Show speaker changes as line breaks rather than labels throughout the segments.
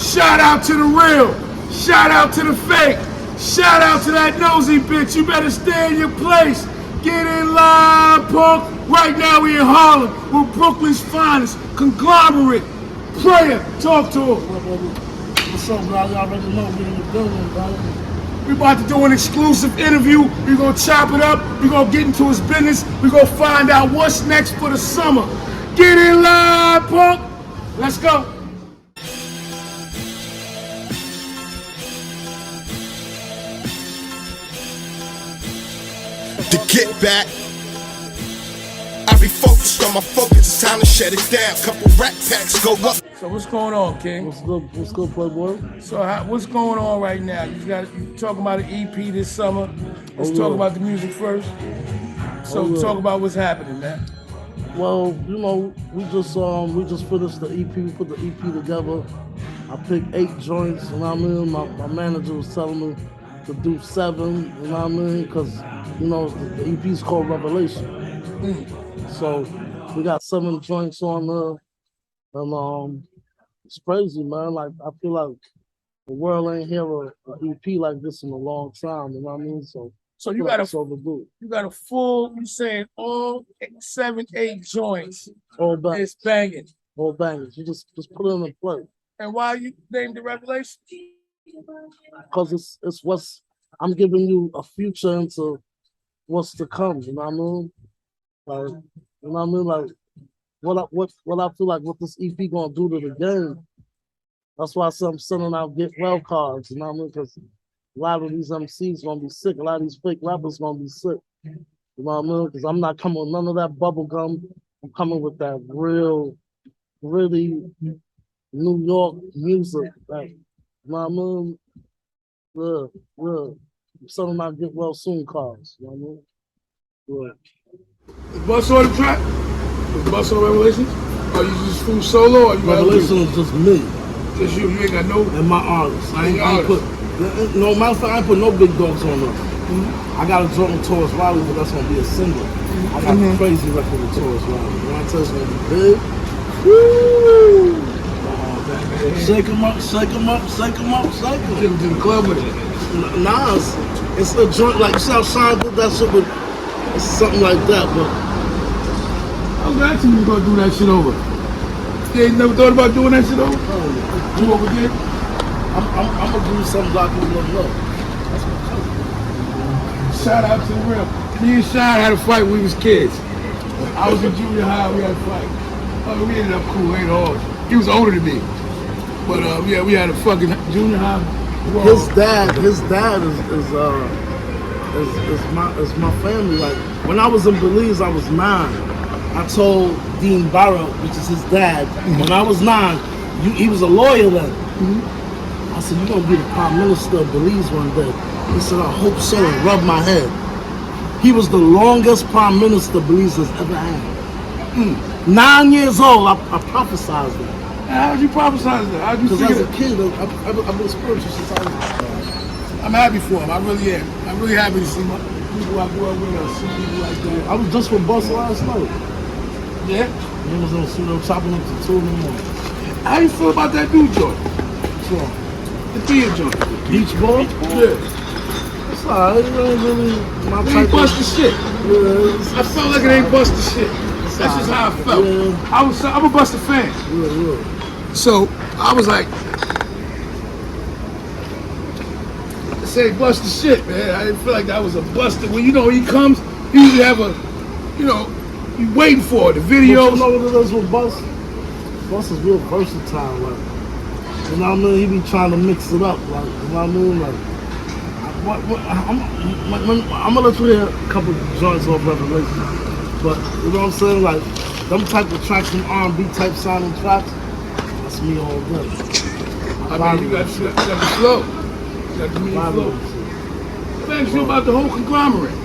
Shout out to the real. Shout out to the fake. Shout out to that nosy bitch. You better stay in your place. Get in line, punk. Right now we in Harlem. We're Brooklyn's finest. Conglomerate. Prayer. Talk to him.
What's up, bro? Y'all already know we in the building, bro.
We about to do an exclusive interview. We're gonna chop it up. We're gonna get into his business. We're gonna find out what's next for the summer. Get in line, punk. Let's go.
To get back, I be focused on my focus. It's time to shut it down. Couple rap packs go up.
So what's going on, King?
What's good? What's good, Playboy?
So what's going on right now? You talking about an EP this summer. Let's talk about the music first. So talk about what's happening, man.
Well, you know, we just finished the EP. We put the EP together. I picked 8 joints. You know what I mean? My manager was telling me to do 7. You know what I mean? Because you know the EP is called Revelation. So we got 7 joints on there. And it's crazy, man. Like I feel like the world ain't hear an EP like this in a long time. You know what I mean? So
you got a full. You saying all 7, 8 joints?
All bangers.
It's banging.
All bangers. You just put it in play.
And why you named it Revelation?
Because it's what's I'm giving you a future into what's to come. You know what I mean? Like you know what I mean? Like. What I feel like what this EP gonna do to the game. That's why I'm sending out get well cards, you know what I mean? Because a lot of these MCs gonna be sick. A lot of these fake rappers gonna be sick. You know what I mean? Because I'm not coming with none of that bubble gum. I'm coming with that really New York music. Like, you know what I mean? Real. I'm sending out get well soon cards. You know what I mean?
Is Bust on the track? Is Bust on Revelations? Or you just full solo? Or you
Revelation is just me.
Just you ain't got no...
And my artists. I ain't
put...
No, matter of fact, I ain't put no big dogs on them. I got a joint with Taurus Riley, but that's gonna be a single. I got a crazy record with Taurus Riley. When I tell you it's gonna be big, woo! Shake 'em up, shake 'em up, shake 'em up, shake 'em.
Get 'em to the club with it.
Nah, it's a joint, like you see how Sean did that shit with, it's something like that, but
I was asking you gonna do that shit over. You ain't never thought about doing that shit over? Do over again?
I'm gonna do something like this love. That's my cousin.
Shout out to the real. Me and Sean had a fight when we was kids. I was in junior high, we had a fight. We ended up cool, ain't hard. He was older than me. But yeah, we had a fucking junior high.
His dad is my family. Like when I was in Belize, I was 9. I told Dean Barrow, which is his dad, when I was 9, he was a lawyer then. I said, you're gonna be the prime minister of Belize one day. He said, I hope so, and rubbed my head. He was the longest prime minister Belize has ever had. 9 years old, I prophesied that.
How did you prophesize that? How did you see
Because as
it?
a kid, I've been spiritual since I was a child.
I'm happy for him, I really am. I'm really happy to see my people I grew up with or see people like that.
I was just with Bust last night.
Yeah?
He was in the studio chopping up to 2 in the morning.
How you feel about that new joint?
So,
The beer joint.
Beach Ball?
Yeah.
It's alright, it ain't really my
It
type
ain't bust the shit.
Yeah,
I felt like it ain't bust the shit. That's just how I felt.
Yeah.
I'm a Busta fan.
Yeah.
So I was like, say bust the shit, man. I didn't feel like that was a buster. When he comes, he usually have a, you waiting for it. The videos.
You know what it is with Bust? Bust is real versatile, like, you know what I mean? He be trying to mix it up, like, you know what I mean? Like, I'm gonna let you hear a couple joints off Revelation, but you know what I'm saying? Like, them type of tracks, them R&B type sounding tracks, that's me all day.
I mean, you got the flow. You got the mean flow. What do you about the whole conglomerate?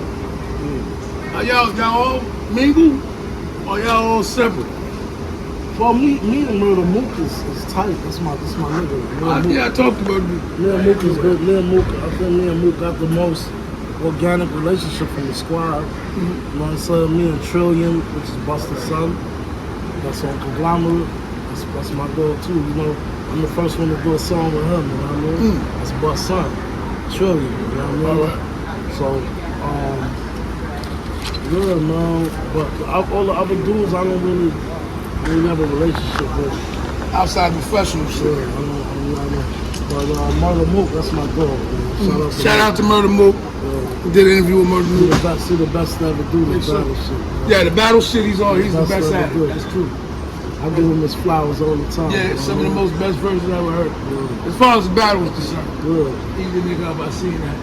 Are y'all all mingle or y'all all separate?
Well, me and Murder Mook is tight. That's my nigga.
Yeah, I talked about it.
Me and Mook is good. I think me and Mook got the most organic relationship from the squad. You know what I'm saying? Me and Trillion, which is Busta's son. That's on Conglomerate. That's my girl too. You know, I'm the first one to do a song with him, you know what I mean? That's Bust Son, Trillion, you know what I mean? So, yeah, man. But all the other dudes, I don't really have a relationship with.
Outside professional shit.
Yeah, I know. But Murder Mook, that's my dog, man.
Shout out to Murder Mook. Who did an interview with Murder Mook.
He's the best to ever do the battle shit.
Yeah, the battle shit he's on, he's the best at it.
That's true. I give him his flowers all the time.
Yeah, some of the most best versions I ever heard. Yeah. As far as the battle is concerned.
Yeah.
He's the nigga up, I seen that.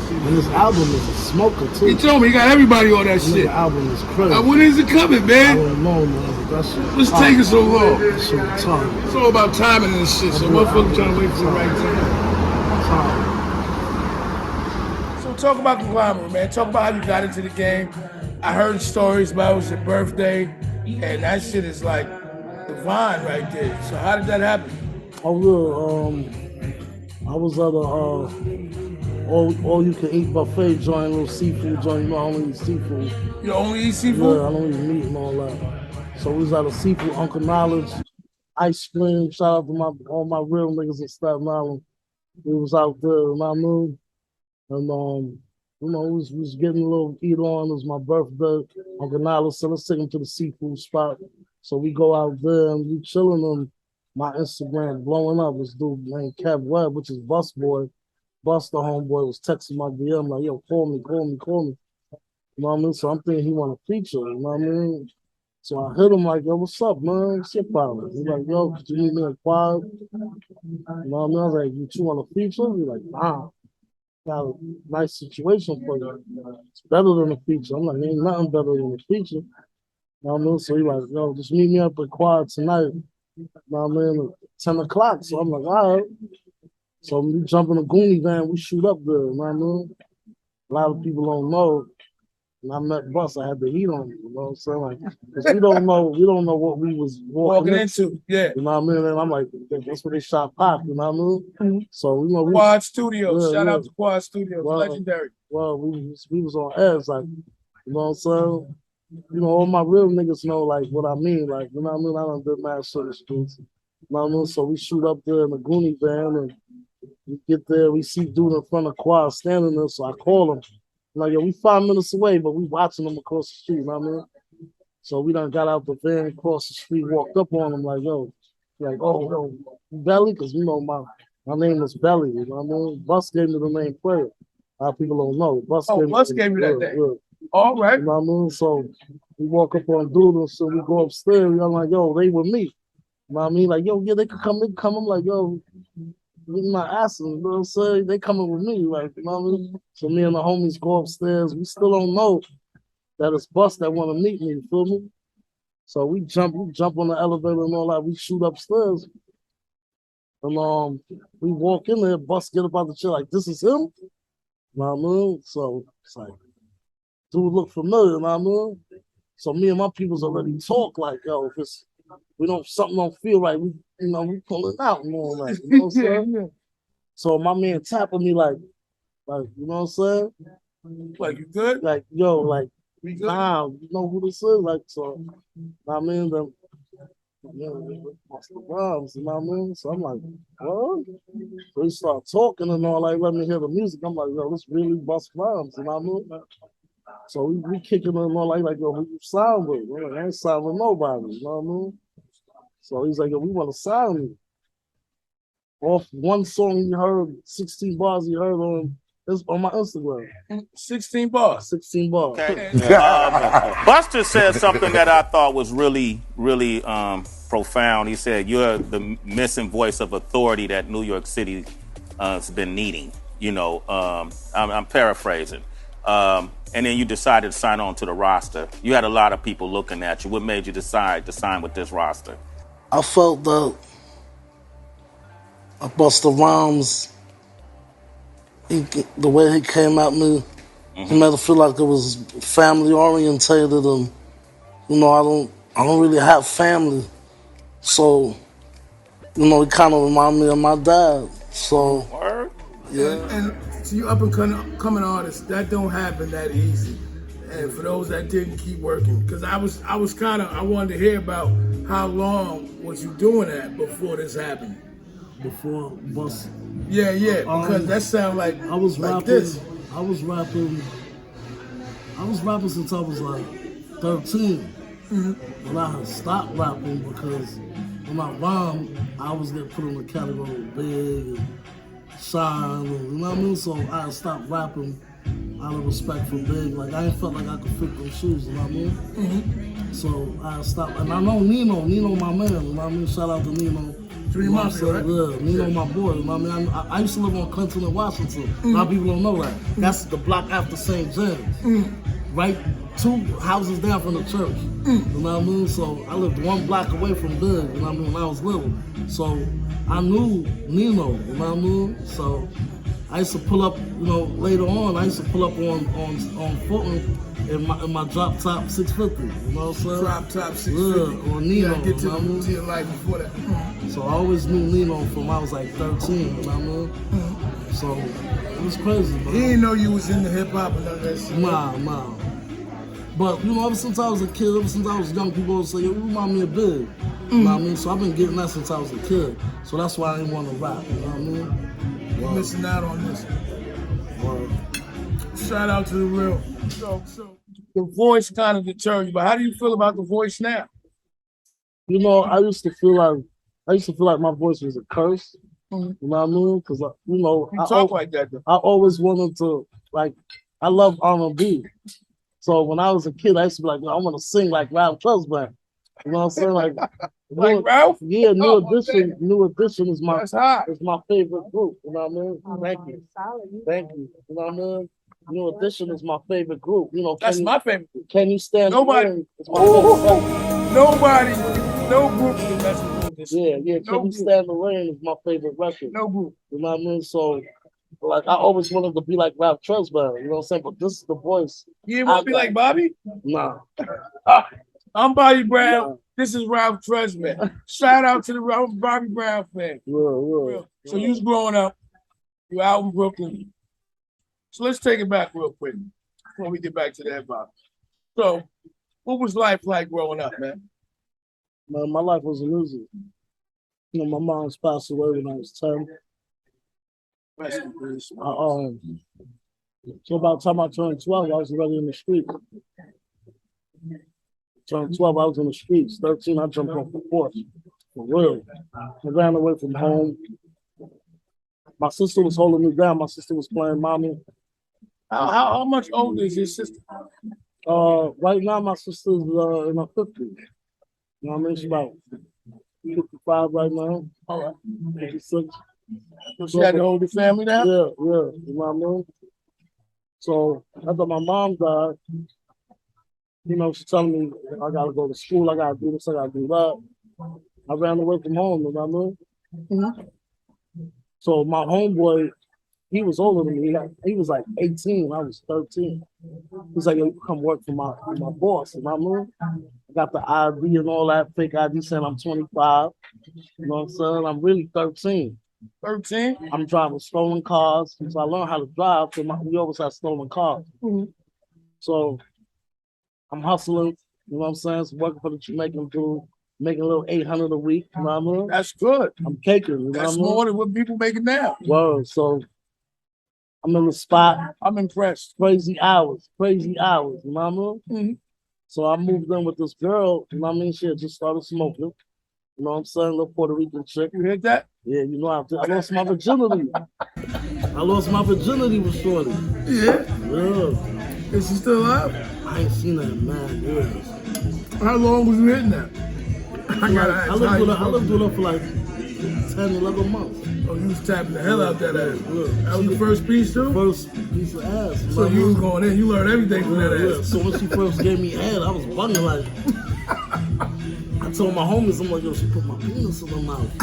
And his album is a smoker too.
He told me he got everybody on that shit.
The album is crazy.
When is it coming, man?
I don't know, man. That shit.
What's taking so long?
That shit time.
It's all about timing and shit. So motherfuckers trying to wait for the right time. So talk about Conglomerate, man. Talk about how you got into the game. I heard stories about it was your birthday, and that shit is like divine right there. So how did that happen?
Oh yeah, I was at a all you can eat buffet joint, little seafood joint. You know I don't eat seafood.
You only eat seafood?
Yeah, I don't eat meat and all that. So we was at a seafood, Uncle Knowledge, ice cream. Shout out to all my real niggas in Staten Island. We was out there, and I knew, and you know, we was getting a little eat on. It was my birthday. Uncle Knowledge said, let's take him to the seafood spot. So we go out there and we chilling on my Instagram, blowing up. This dude named Kev Webb, which is Bus Boy. Busta homeboy was texting my DM like, yo, call me. You know what I mean? So I'm thinking he want a feature, you know what I mean? So I hit him like, yo, what's up, man? What's your problem? He's like, yo, could you meet me in Quad? You know what I mean? I was like, you two want a feature? He's like, nah. Got a nice situation for you. It's better than a feature. I'm like, ain't nothing better than a feature. You know what I mean? So he's like, yo, just meet me up at Quad tonight. You know what I mean? At 10 o'clock. So I'm like, all right. So we jump in a Goonie van, we shoot up there, you know what I mean? A lot of people don't know. And I met Bus, I had the heat on me, you know what I'm saying? Like, cause we don't know what we was walking into.
Yeah.
You know what I mean? And I'm like, that's where they shot Pop, you know what I mean? So you know
Quad Studios. Shout out to Quad Studios, legendary.
Well, we was on edge, like, you know what I'm saying? You know, all my real niggas know like what I mean, like, you know what I mean? I done did mad shit in the streets. You know what I mean? So we shoot up there in the Goonie van and we get there, we see dude in front of Quad standing there, so I call him. I'm like, yo, we 5 minutes away, but we watching him across the street, you know what I mean? So we done got out the van, across the street, walked up on him like, yo, yo, Belly? Because, you know, my name is Belly, you know what I mean? Bus gave me the name Prayer. A lot of people don't know. Bus gave me that name.
All right.
You know what I mean? So we walk up on dude, and so we go upstairs, I'm like, yo, they with me. You know what I mean? Like, yo, yeah, they could come. I'm like, yo, I'm not asking, you know what I'm saying? They coming with me, like, you know what I mean? So me and the homies go upstairs. We still don't know that it's Bus that want to meet me, you feel me? So we jump on the elevator and all that. We shoot upstairs. And we walk in there, Bus get up out the chair, like, this is him? You know what I mean? So it's like, dude look familiar, you know what I mean? So me and my peoples already talk like, yo, if it's something don't feel right, we pull it out and all that. You know what I'm saying? Yeah. So my man tapping me like, you know what I'm saying?
Like, you good?
Like, yo, like,
we good?
Nah, you know who this is? Like, so I mean them Busta Rhymes, you know what I mean? So I'm like, what? So he start talking and all, like, let me hear the music. I'm like, yo, this really Busta Rhymes, you know what I mean? So we kicking in all like, yo, who you sign with? Like, I ain't signed with nobody, you know what I mean? So he's like, yo, we want to sign me. Off one song you heard, 16 bars you heard on my Instagram.
16 bars?
16 bars.
Okay. Busta said something that I thought was really, really profound. He said, you're the missing voice of authority that New York City has been needing. You know, I'm paraphrasing. And then you decided to sign on to the roster. You had a lot of people looking at you. What made you decide to sign with this roster?
I felt that Busta Rhymes, the way he came at me, he made it feel like it was family orientated, and you know I don't really have family, so you know it kind of reminded me of my dad. So
Word?
Yeah. And to you up and coming artists, that don't happen that easy. And for those that didn't, keep working. Because I wanted to hear about how long was you doing that before this happened?
Before Bust.
Yeah, because that sound like
I was
like
rapping.
this.
I was rapping since I was like 13. But I had stopped rapping because when I rhymed, I was getting put in the category of big and shine, and, you know what I mean? So I had stopped rapping out of respect for Big. Like, I ain't felt like I could fit those shoes, you know what I mean? So I stopped, and I know Nino my man, you know what I mean? Shout out to Nino.
3 months ago, right?
Yeah, Nino my boy, you know what I mean? I used to live on Clinton and Washington. A lot of people don't know that. That's the block after St. James. Right 2 houses down from the church. You know what I mean? So I lived 1 block away from Big, you know what I mean, when I was little. So I knew Nino, you know what I mean? So I used to pull up, you know, later on, I used to pull up on Fulton in my drop top 650, you know what I'm saying?
Drop top 650.
Yeah, on Nino,
Get
you know what I mean?
to your life before that.
So I always knew Nino from I was like 13, you know what I mean? So it was crazy, man.
He didn't know you was into hip hop and none of that shit.
Nah. But, you know, ever since I was a kid, ever since I was young, people would say, yo, you remind me of Big. You know what I mean? So I've been getting that since I was a kid. So that's why I didn't want to rap, you know what I mean?
You're missing out on this.
Well,
Shout out to the real. So the voice kind of deterred you, but how do you feel about the voice now?
you know, I used to feel like my voice was a curse. You know what I mean? Because, you know,
You talk like that though.
I always wanted to, like, I love R&B. So when I was a kid, I used to be like, I want to sing like Ralph Tresvant. You know what I'm saying? Like
Ralph?
Yeah, New
Oh,
Edition. New Edition is my
That's hot.
favorite group. You know what I mean? Thank you. You know what I mean? New Edition is my favorite group. You know,
That's my favorite.
Can You Stand
Nobody-
the Rain? It's my favorite record.
Nobody, no group can mess with this.
Yeah.
No
Can You
group.
Stand the Rain is my favorite record.
No group.
You know what I mean? So, like, I always wanted to be like Ralph Tresvant. You know what I'm saying? But this is the voice.
You didn't want to be like Bobby?
Nah.
I'm Bobby Brown. This is Ralph Tresvant. Shout out to the Bobby Brown fan.
Yeah.
So you was growing up, you out in Brooklyn. So let's take it back real quick before we get back to that, Bob. So what was life like growing up, man?
Man, my life was easy. You know, my mom's passed away when I was 10.
Rest in peace.
So about the time I turned 12, I was already in the street. Turned 12, I was in the streets. 13, I jumped off the porch. For real. I ran away from home. My sister was holding me down. My sister was playing mommy.
How much older is your sister?
Right now, my sister's in her 50s. You know what I mean? She's about 55 right now.
All right.
56.
So she had to hold the family down?
Yeah. You know what I mean? So after my mom died, you know, she's telling me I gotta go to school, I gotta do this, I gotta do that. I ran away from home, you know what I mean? So my homeboy, he was older than me. He was like 18, I was 13. He's like, yo, you come work for my boss, you know what I mean? I got the ID and all that, fake ID saying I'm 25. You know what I'm saying? I'm really 13.
13?
I'm driving stolen cars. So I learned how to drive because we always had stolen cars. So I'm hustling, you know what I'm saying? So working for the Jamaican dude, making a little 800 a week, you know what I mean?
That's good.
I'm caking, you know
That's
what I mean?
more than what people making now.
Word, so I'm in the spot,
I'm impressed.
crazy hours, you know what I mean? So I moved in with this girl, you know what I mean? She had just started smoking, you know what I'm saying? Little Puerto Rican chick.
You heard that?
Yeah, you know, I lost my virginity. I lost my virginity with Shorty.
Yeah.
Yeah.
Is she still alive?
I ain't seen that in 9 years.
How long was you hitting that?
I lived with her for like 10, 11 months.
Oh, you was tapping the hell out that ass.
Yeah.
That was your first piece too?
First piece of ass.
So you was going in, you learned everything from that
Yeah.
ass.
So when she first gave me head, I was bugging like. I told my homies, I'm like, yo, she put my penis in her mouth.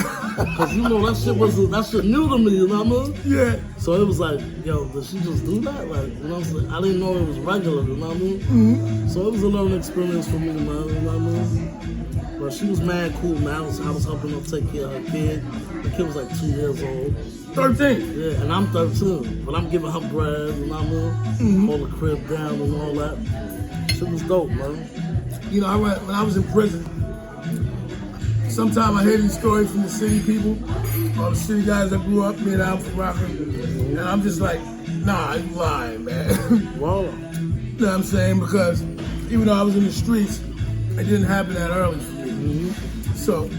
Cause you know that shit new to me, you know what I mean?
Yeah.
So it was like, yo, did she just do that? Like, you know what I'm saying? I didn't know it was regular, you know what I mean? So it was a learning experience for me, man, you know what I mean? But she was mad cool, man. I was helping her take care of her kid. The kid was like 2 years old.
13.
Yeah, and I'm 13, but I'm giving her bread, you know what I mean? Hold the crib down and all that. shit was dope, man.
You know, when I was in prison, sometimes I hear these stories from the city people, or the city guys that grew up near the Alpha Rocker, and I'm just like, nah, you lying, man.
Wow.
You know what I'm saying? Because even though I was in the streets, it didn't happen that early for me. So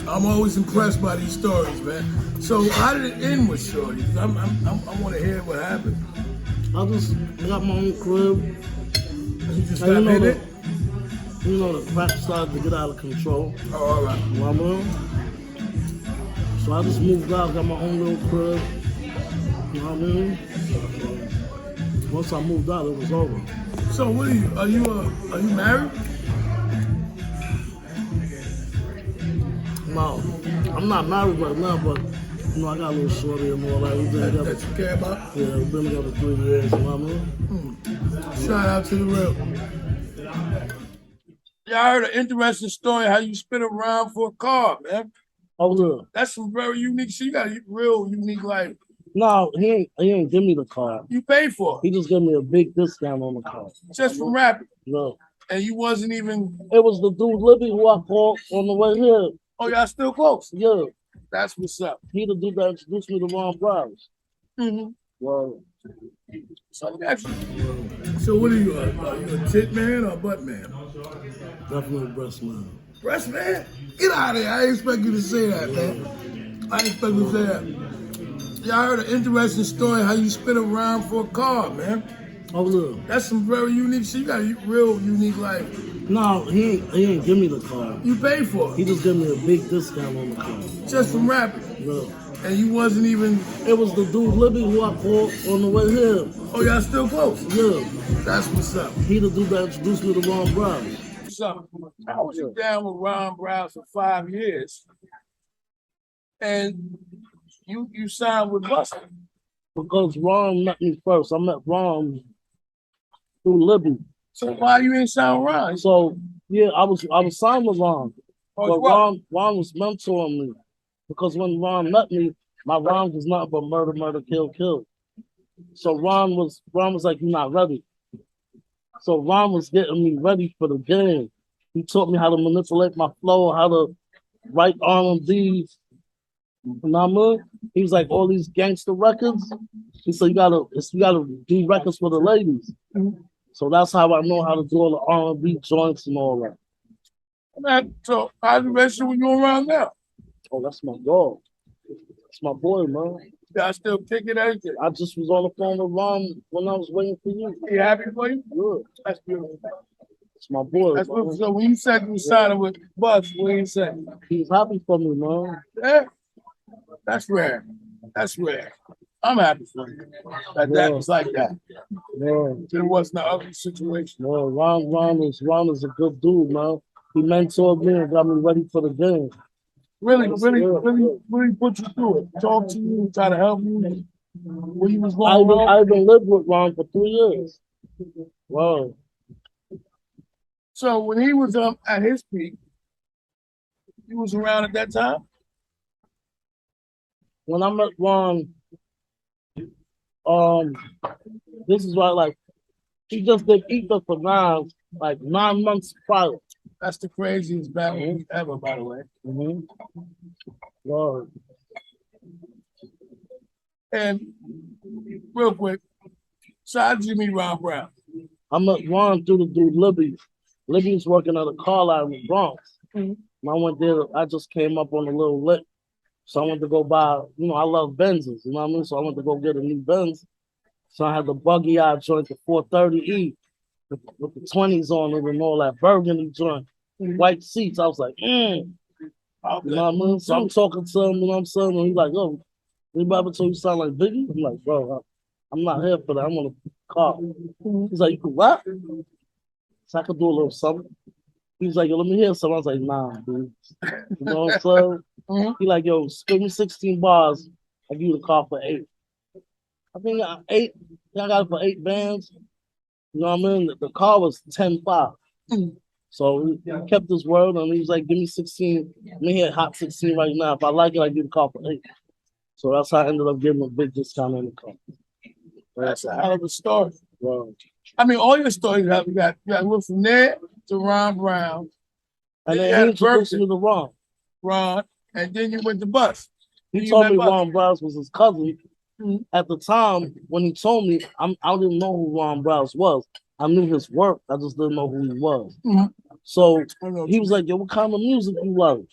I'm always impressed by these stories, man. So how did it end with Shorty? 'Cause I want to hear what happened.
I just got my own crib.
You just
And
stopped hitting it?
You know, the crack started to get out of control.
Oh, all right.
You know what I mean? So I just moved out, got my own little crib. You know what I mean? Once I moved out, it was over.
So what are you married?
No, I'm not married right now, but you know, I got a little shorty and all that. We've been together.
That you care about?
Yeah, we've been together 3 years, you know what I mean?
Shout out to the real. Yeah, I heard an interesting story how you spin around for a car, man.
Oh, yeah.
That's some very unique shit. You got a real unique life.
No, he ain't give me the car.
You paid for
He
it
just gave me a big discount on the car.
just from rapping.
No.
And you wasn't even,
It was the dude Libby who I called on the way here.
oh, y'all still close.
Yeah,
That's what's up.
he the dude that introduced me to Ron Browse.
Mm-hmm.
Well,
So that's, so what are you a tit man or a butt man?
definitely breast man.
Breast man? Get out of here. I didn't expect you to say that, man. I didn't expect you to say that. Yeah, I heard an interesting story how you spin around for a car, man.
Oh, yeah.
That's some very unique shit. You got a real unique life.
No, he ain't give me the car.
You paid for
He
it
just gave me a big discount on the car.
just from rapping.
Yeah.
And you wasn't even,
It was the dude Libby who I called on the way here.
oh, y'all still close.
Yeah,
That's what's up.
he the dude that introduced me to Ron Browse.
What's up? I was down with Ron Browse for 5 years. And you signed with Busta.
Because Ron met me first. I met Ron through Libby.
So why you ain't signed with Ron?
So yeah, I was signed with Ron.
Oh,
But
you what?
Ron was mentoring me. Because when Ron met me, my rhymes was nothing but murder, murder, kill, kill. So Ron was like, you're not ready. So Ron was getting me ready for the game. He taught me how to manipulate my flow, how to write R&B. You know what I mean? He was like, all these gangster records. He said, you gotta do records for the ladies. So that's how I know how to do all the R&B joints and all that.
So how's the relationship with you and Ron now?
Oh, that's my dog. That's my boy, man.
Y'all still kicking everything.
I just was on the phone with Ron when I was waiting for you.
You happy for you?
Good.
That's beautiful.
It's my boy.
That's
man.
what, so when you said you was signing with Buzz, what did you say?
He's happy for me, man.
Yeah, that's rare. That's rare. I'm happy for you. That was like that.
Man,
It wasn't an ugly situation.
man, Ron is a good dude, man. He mentored me and got me ready for the game.
Really put you through it. Talk to you, try to help you. When you was going wrong.
I've been living with Ron for 3 years. Wow.
So when he was at his peak, you was around at that time?
When I met Ron, this is why, like, he just did Ether for 9 months prior.
That's the craziest battle ever, by the way.
Mm-hmm. Wow.
And real quick, so how did you meet Ron Brown?
I met Ron through the dude Libby. Libby was working at a car lot in the Bronx. And I went there, I just came up on a little lick. So I went to go buy, I love Benzes, you know what I mean? So I went to go get a new Benz. So I had the buggy I joint, the 430E, with the 20s on it and all that burgundy joint, white seats. I was like, You know what I mean? So I'm talking to him, you know what I'm saying? And he's like, yo, anybody ever told you sound like Biggie? I'm like, bro, I'm not here for that. I'm on a car. He's like, you can rap? So I could do a little something. He's like, yo, let me hear something. I was like, nah, dude. You know what I'm saying? He like, yo, spit me 16 bars. I give you the car for 8. I think 8. I got it for 8 bands. You know what I mean? The car was 10.5. So he kept his word and he was like, give me 16. Let me hear hot 16 right now. If I like it, I give the car for 8. So that's how I ended up getting a big discount on the car.
That's a hell of a story.
Wow.
I mean, all your stories have you got went from there to Ron Brown,
And
you
then
had
he introduced
Berkeley.
me to Ron.
Ron, and then you went to Bus.
He told me Ron Browse was his cousin. At the time, when he told me, I didn't know who Ron Browse was. I knew his work. I just didn't know who he was. So he was like, yo, what kind of music you love?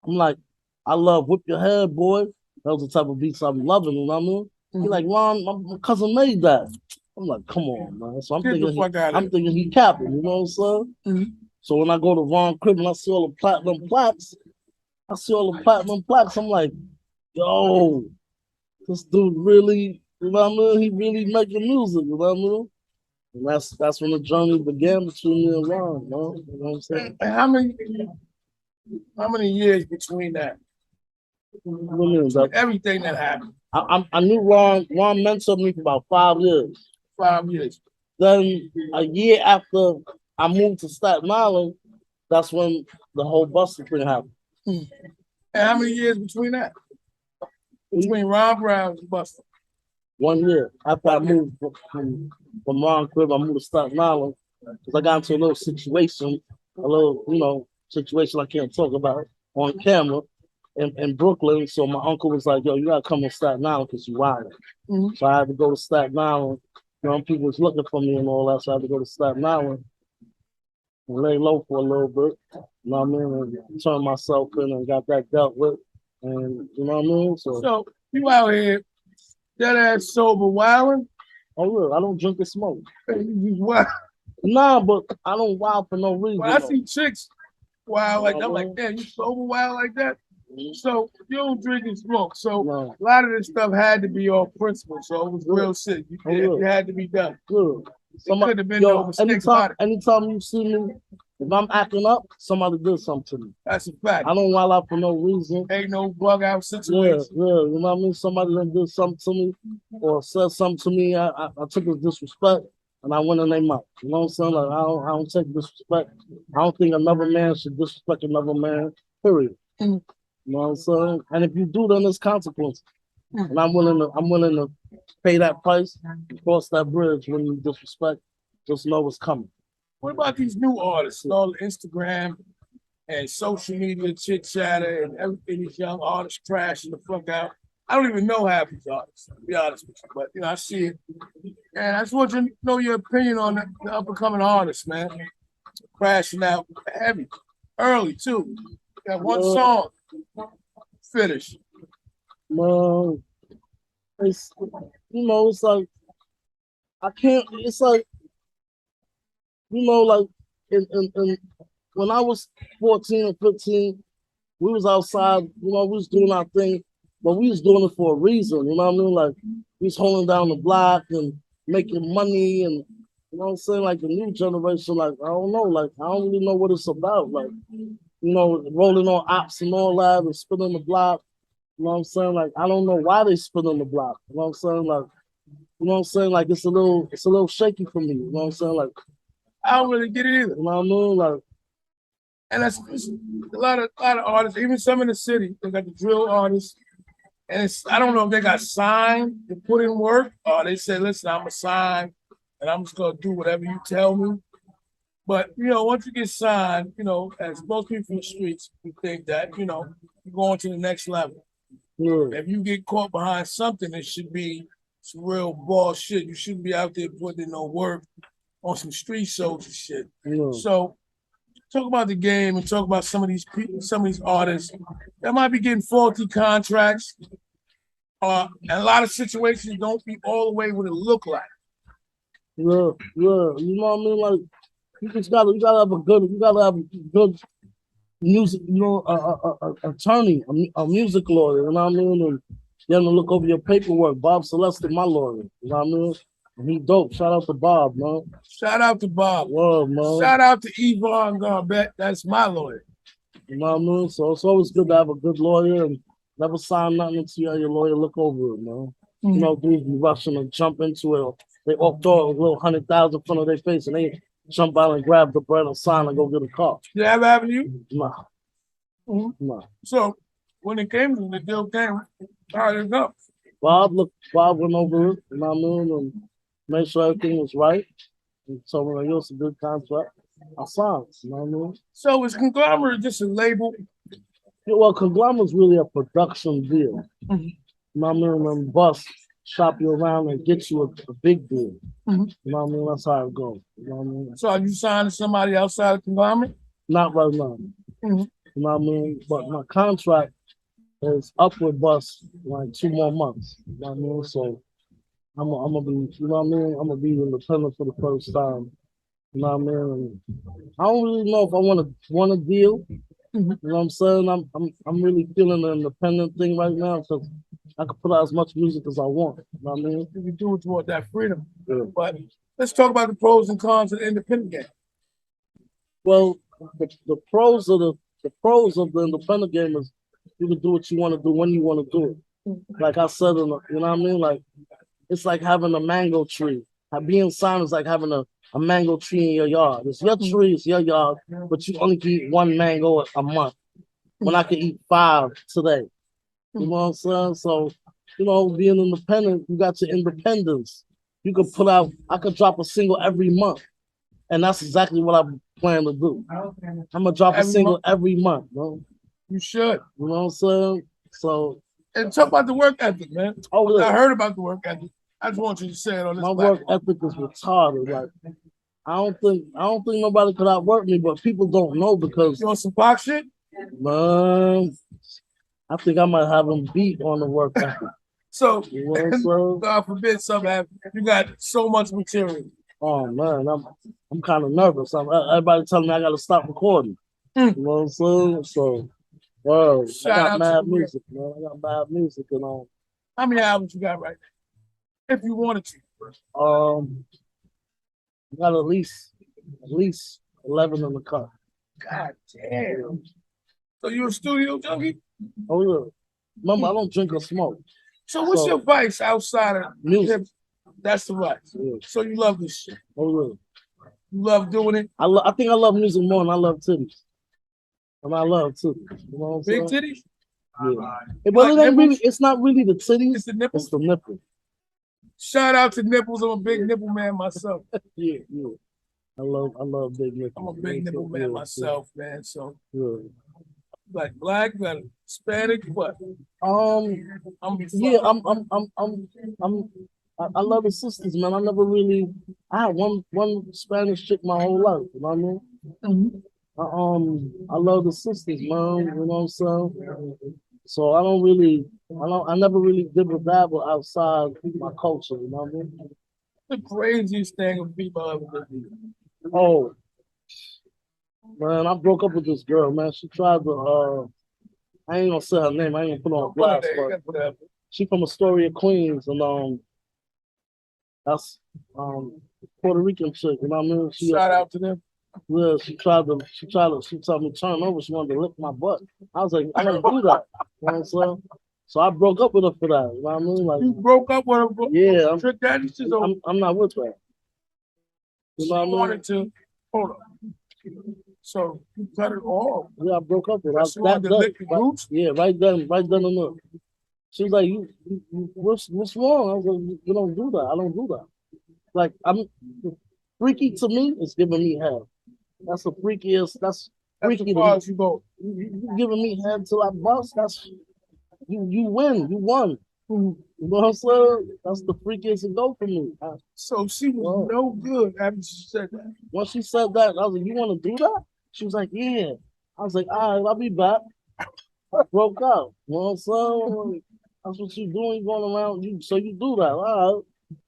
I'm like, I love Whip Your Head, Boy. That was the type of beats I be loving, you know what I mean? He like, Ron, my cousin made that. I'm like, come on, man. So I'm thinking he capping, you know what I'm saying? So when I go to Ron crib and I see all the platinum plaques, I'm like, yo, this dude really, you know what I mean? He really making music, you know what I mean? And that's when the journey began between me and Ron, man. You know what I'm saying?
And how many years between that? Everything that happened.
I knew Ron mentored me for about 5 years.
5 years.
Then a year after I moved to Staten Island, that's when the whole Busta thing happened.
And how many years between that? Between Ron Brown and Busta?
1 year. After I moved from Ron crib, I moved to Staten Island because I got into a little situation, situation I can't talk about on camera in Brooklyn. So my uncle was like, yo, you gotta come to Staten Island because you wild. So I had to go to Staten Island. You know, people was looking for me and all that, so I had to go to Staten Island and lay low for a little bit. You know what I mean? And turn myself in and got that dealt with. And you know what I mean?
So you out here, that ass sober wilding?
Oh, look, I don't drink or smoke.
You just wild.
Nah, but I don't wild for no reason.
Well, I see chicks wild like that. I'm like, damn, you sober wild like that? So you don't drink and smoke. So a lot of this stuff had to be off principle. So it was real shit. It had to be done.
Good.
It could have been no mistake about it.
Anytime you see me, if I'm acting up, somebody did something to me.
That's a fact.
I don't wild out for no reason.
Ain't no bug out situation.
Yeah, you know what I mean? Somebody done did something to me or said something to me. I took it as disrespect and I went in their mouth. You know what I'm saying? Like I don't take disrespect. I don't think another man should disrespect another man, period. You know what I'm saying? And if you do, then there's consequences. And I'm willing to pay that price, cross that bridge when you disrespect. Just know what's coming.
What about these new artists? All Instagram and social media chit chatter and everything. These young artists trashing the fuck out. I don't even know half these artists, to be honest with you. But you know, I see it, and I just want you to know your opinion on the up and coming artists, man. Crashing out heavy, early too. Got one song. Finish.
No, it's it's like I can't. It's like like in when I was 14 or 15, we was outside. We was doing our thing, but we was doing it for a reason. You know what I mean? Like we was holding down the block and making money, and you know what I'm saying. Like the new generation, like I don't know, like I don't really know what it's about. Like rolling on ops and all that and spinning the block. You know what I'm saying? Like, I don't know why they spinning the block. You know what I'm saying? Like, you know what I'm saying? Like, it's a little shaky for me. You know what I'm saying? Like,
I don't really get it either.
You know what I mean? Like,
and that's a lot of artists, even some in the city, they got the drill artists. And I don't know if they got signed to put in work or they said, listen, I'm a sign and I'm just gonna do whatever you tell me. But once you get signed, as most people in the streets, we think that, you're going to the next level. If you get caught behind something, it should be some real ball shit. You shouldn't be out there putting in no work on some street soldier shit. So talk about the game and talk about some of these people, some of these artists that might be getting faulty contracts. And a lot of situations don't be all the way what it look like.
Yeah. You know what I mean? Like, you gotta have a good music, attorney, a music lawyer, you know what I mean? And you have to look over your paperwork. Bob Celeste, my lawyer, you know what I mean? And he dope. Shout out to Bob, man.
Shout out to Bob.
Whoa, man.
Shout out to Yvonne Garbett. That's my lawyer.
You know what I mean? So it's always good to have a good lawyer and never sign nothing until you have your lawyer look over it, man. Dudes be rushing and jump into it. They walk through a little 100,000 in front of their face and they jump out and grab the bread and sign and go get a car.
Did that happen to you?
Nah. Nah.
So when it came to the deal came, how did it go?
Bob went over it, you know what I mean? And made sure everything was right. And so when I used a good contract, I signed. You know what I mean?
So is Conglomerate just a label?
Yeah, well, Conglomerate's really a production deal. You know what I mean? When Bust shop you around and get you a big deal. You know what I mean? That's how it goes. You know what I mean?
So are you signed to somebody outside of Conglomerate?
Not right now. You know what I mean? But my contract is up with Bust like 2 more months. You know what I mean? So I'm gonna be, you know what I mean? I'm gonna be independent for the first time. You know what I mean? And I don't really know if I want a deal. You know what I'm saying? I'm really feeling the independent thing right now because I can put out as much music as I want. You know what I mean?
You can do it toward that freedom.
Yeah.
But let's talk about the pros and cons of the independent game.
Well, the pros of the independent game is you can do what you want to do when you want to do it. Like I said, you know what I mean? Like it's like having a mango tree. Being signed is like having a mango tree in your yard. It's your tree, it's your yard, but you only can eat 1 mango a month. When I can eat 5 today. You know what I'm saying? So, you know, being independent, you got your independence. You could I could drop a single every month. And that's exactly what I plan to do. I'm gonna drop a single every month, bro.
You should.
You know what I'm saying? So
and talk about the work ethic, man.
Oh, yeah.
I heard about the work ethic. I just want you to say it on this
My
platform.
work ethic is retarded. Like I don't think nobody could outwork me, but people don't know because
you on some pop shit?
Man, I think I might have them beat on the work ethic.
So,
you know what I'm saying?
God forbid something happens. You got so much material.
Oh man, I'm kind of nervous. Everybody telling me I gotta stop recording. You know what I'm saying? So, well, I got mad music, man. I got mad music and
How many albums you got right now? If you wanted to.
I got at least 11 in the car.
God damn. So you a studio junkie?
Oh yeah. Remember, I don't drink or smoke.
So what's your vice outside of
music?
That's the vice. Yeah. So you love this shit.
Oh yeah.
You love doing it?
I think I love music more than I love titties. And I love titties. You know what I'm saying?
Big titties?
Yeah. But it ain't really, it's not really the titties.
It's the nipples?
It's the nipple.
Shout out to nipples. I'm a big nipple man myself.
Yeah. I love big nipples.
I'm a big nipple man myself, man. So
yeah.
Like black, got a Hispanic, what?
I love the sisters, man. I had one Spanish chick my whole life, you know what I mean? I love the sisters, man, you know what I'm saying? So I never really dibble dabble outside my culture, you know what I mean?
The craziest thing of people ever did.
Oh, man, I broke up with this girl, man. She tried to, I ain't gonna say her name. I ain't gonna put on blast, but she from Astoria, Queens, and that's Puerto Rican chick. You know what I mean?
Shout out to them.
Yeah, she told me turn over. She wanted to lick my butt. I was like, I don't do that. You know what I'm saying? So I broke up with her for that. You know what I mean? Like,
you broke up with her?
Yeah, I'm not with her. You know what I mean?
Wanted to hold on. So you cut it off.
Yeah, I broke up with her. Right then and there. She was like, what's wrong? I was like, you don't do that. I don't do that. Like, freaky to me is giving me head. That's the freakiest. That's freaky to me.
You go.
You giving me head till I bust. That's you win. You won. You know what I'm saying? That's the freakiest to go for me.
So she was no good after she said that.
When she said that, I was like, you want to do that? She was like, yeah. I was like, all right, I'll be back. I broke up. You know what I'm saying? That's what you doing, going around. So you do that. All right.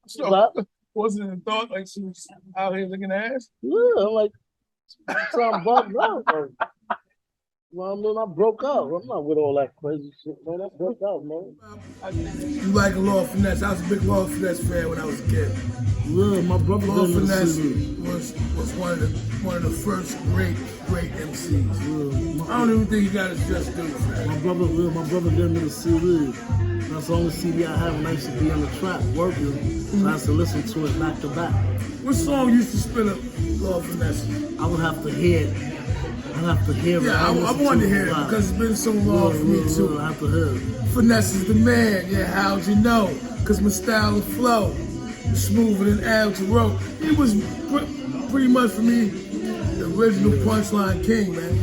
So, wasn't it a thought like she was out here looking ass?
Yeah, I'm like, I'm bugged out. Like, you know what I mean? I broke up. I'm not with all that crazy shit, man. I broke out, man.
You like a Lord Finesse? I was a big Lord Finesse fan when I was a kid.
Yeah, my brother
Lord Finesse was one of the first great MCs. Yeah, I don't even think you got to just do it.
My brother gave me the CD. That's the only CD I have, and I used to be on the track working. So I used to listen to it back to back.
What song used to spin up Lord Finesse?
I would have to hear it. I'd have to hear it.
Yeah, I wanted to hear it because it's been so long for me too.
I have to hear it.
Finesse is the man. Yeah, how'd you know? Because my style and flow smoother than Al Jarreau. He was pretty much for me the original punchline king, man.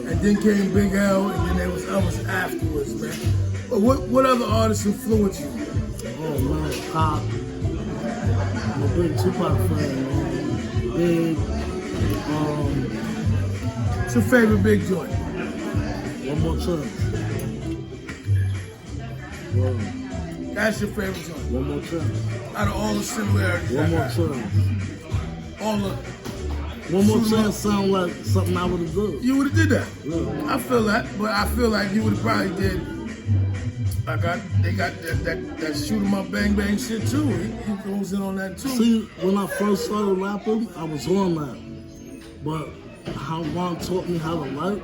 And then came Big L, and then there was others afterwards, man. But what other artists influenced you?
Oh man, Pop. I'm a big Tupac fan, man. Big.
What's your favorite Big joint?
One More Chance. Whoa.
That's your favorite joint.
One More Chance.
Out of all the similarities.
One More Chance.
All the.
One More Chance sound like something I would have done.
You would have did that.
Yeah.
I feel that, but I feel like you would have probably did. They got that shoot 'em up bang bang shit too. He goes in on that too.
See, when I first started rapping, I was on that. But how Ron taught me how to write,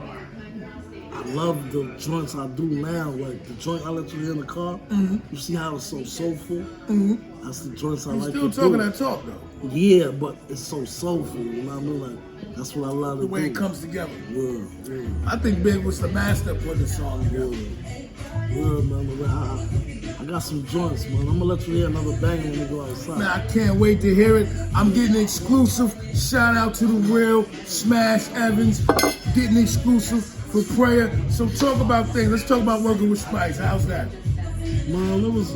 I love the joints I do now. Like the joint I let you hear in the car. You see how it's so soulful? That's the joints I like to do.
Still talking that talk though.
Yeah, but it's so soulful, you know what I mean? Like, that's what I love to do.
The way it comes together.
Yeah.
I think Big was the master of putting the song together.
Yeah, man. I got some joints, man. I'm gonna let you hear another bang when we go outside.
Man, I can't wait to hear it. I'm getting exclusive. Shout out to the real Smash Evans. Getting exclusive for Prayer. So talk about things. Let's talk about working with Spice. How's that?
Man, it was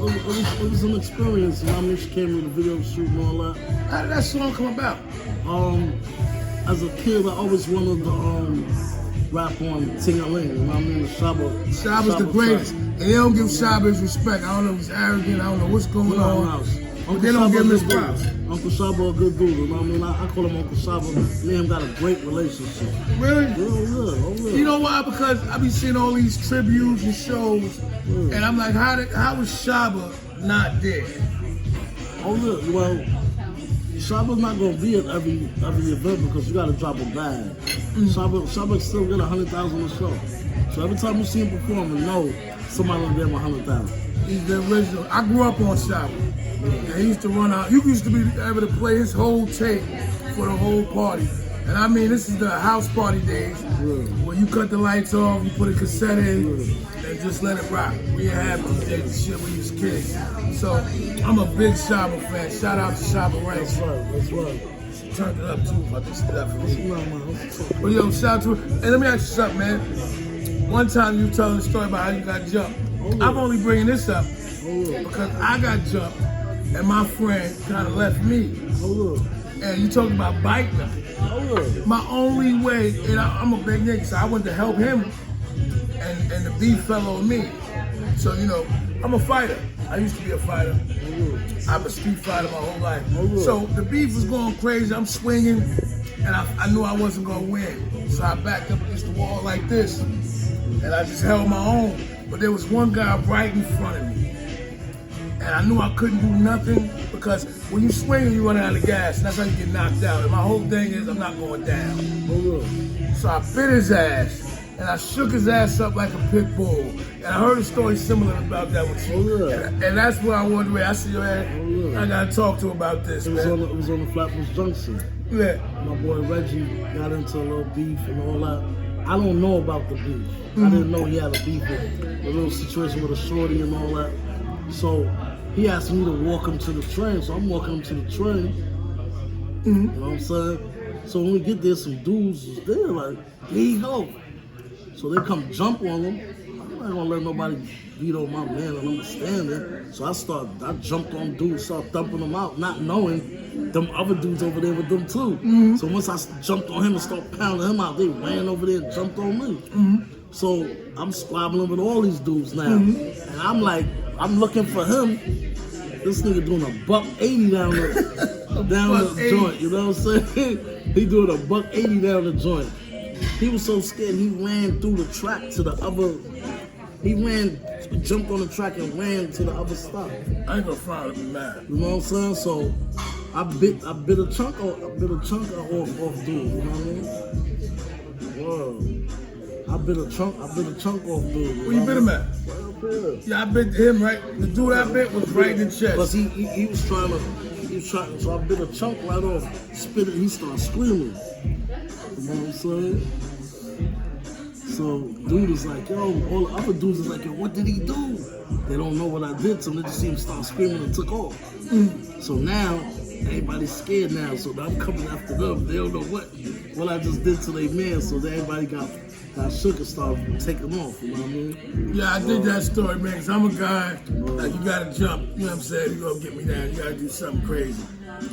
an experience. You know what I mean? She came to the video shoot and all that.
How did that song come about?
As a kid, I always wanted to rap on Ting-a-ling. You know what I mean?
Shaba's the greatest. And they don't give Shaba his respect. I don't know if he's arrogant. I don't know what's going on. But they don't give him his props.
Uncle Shaba a good dude. You know what I mean? I call him Uncle Shaba. Me and him got a great relationship.
Really?
Yeah.
You know why? Because I be seeing all these tributes and shows, and I'm like, how was Shaba not there?
Oh yeah, well, Shaba's not gonna be at every event because you gotta drop a bag. Shaba still get 100,000 a show. So every time you see him perform, you know somebody gonna give him 100,000.
He's the original. I grew up on Shaba. And he used to run out. You used to be able to play his whole tape for the whole party. And I mean, this is the house party days where you cut the lights off, you put a cassette in, and just let it rock. We didn't have these days and shit when we was kids. So I'm a big Shaba fan. Shout out to Shaba Ranks.
That's right.
She turned it up too about this stuff.
No,
Well, yo, shout out to her. And let me ask you something, man. One time you telling the story about how you got jumped. I'm only bringing this up because I got jumped and my friend kind of left me. And you talking about biting him. My only way, and I'm a big nigga, so I went to help him, and the beef fell on me. So, you know, I'm a fighter. I used to be a fighter. I'm a street fighter my whole life. So the beef was going crazy. I'm swinging, and I knew I wasn't going to win. So I backed up against the wall like this, and I just held my own. But there was one guy right in front of me. And I knew I couldn't do nothing because when you swing, you run out of gas, and that's how you get knocked out. And my whole thing is I'm not going down. So I bit his ass, and I shook his ass up like a pit bull. And I heard a story similar about that with you. And that's where I wanted to. I said, man, I gotta talk to him about this,
It was on the Flatbush Junction.
Yeah.
My boy Reggie got into a little beef and all that. I don't know about the beef. I didn't know he had a beef with a little situation with a shorty and all that. So he asked me to walk him to the train, so I'm walking him to the train. You know what I'm saying? So when we get there, some dudes was there, like, there you go. So they come jump on him. I'm not gonna let nobody beat on my man and I'm standing. So I jumped on dudes, started thumping them out, not knowing them other dudes over there with them too. So once I jumped on him and started pounding him out, they ran over there and jumped on me. So I'm squabbling with all these dudes now. And I'm like, I'm looking for him. This nigga doing $180 down the joint, you know what I'm saying? He doing $180 down the joint. He was so scared, he ran through the track to the other, jumped on the track and ran to the other stop.
I ain't gonna fire him mad.
You know what I'm saying? So I bit a chunk off dude, you know what I mean? Whoa. I bit a chunk off dude.
Where you bit him at? Yeah, I bit him right. The dude I bit was right in the chest.
Because he was trying to, so I bit a chunk right off, spit it, he started screaming. You know what I'm saying? So dude is like, yo, all the other dudes is like, yo, what did he do? They don't know what I did to him. They just see him start screaming and took off. So now everybody's scared now. So now I'm coming after them. They don't know what I just did to their man. So everybody got shook and started taking off. You know what I mean?
Yeah, I did that story, man. Cause I'm a guy. Like, you gotta jump. You know what I'm saying? You gonna get me down. You gotta do something crazy.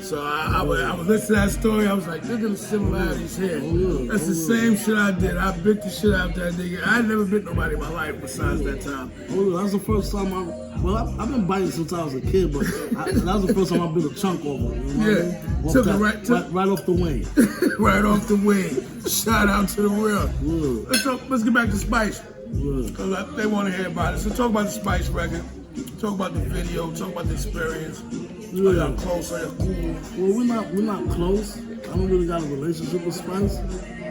So I was listening to that story. I was like, look at the similarities here. That's the same shit I did. I bit the shit out that nigga. I never bit nobody in my life besides that time.
That was the first time I've been biting since I was a kid, but that was the first time I bit a chunk over. You know what I mean? Took it right off the wing.
Right off the wing. Shout out to the real. Let's get back to Spice. Because they want to hear about it. So talk about the Spice record. Talk about the video. Talk about the experience. Are y'all close? Are y'all cool?
Well, we're not close. I don't really got a relationship with Spice.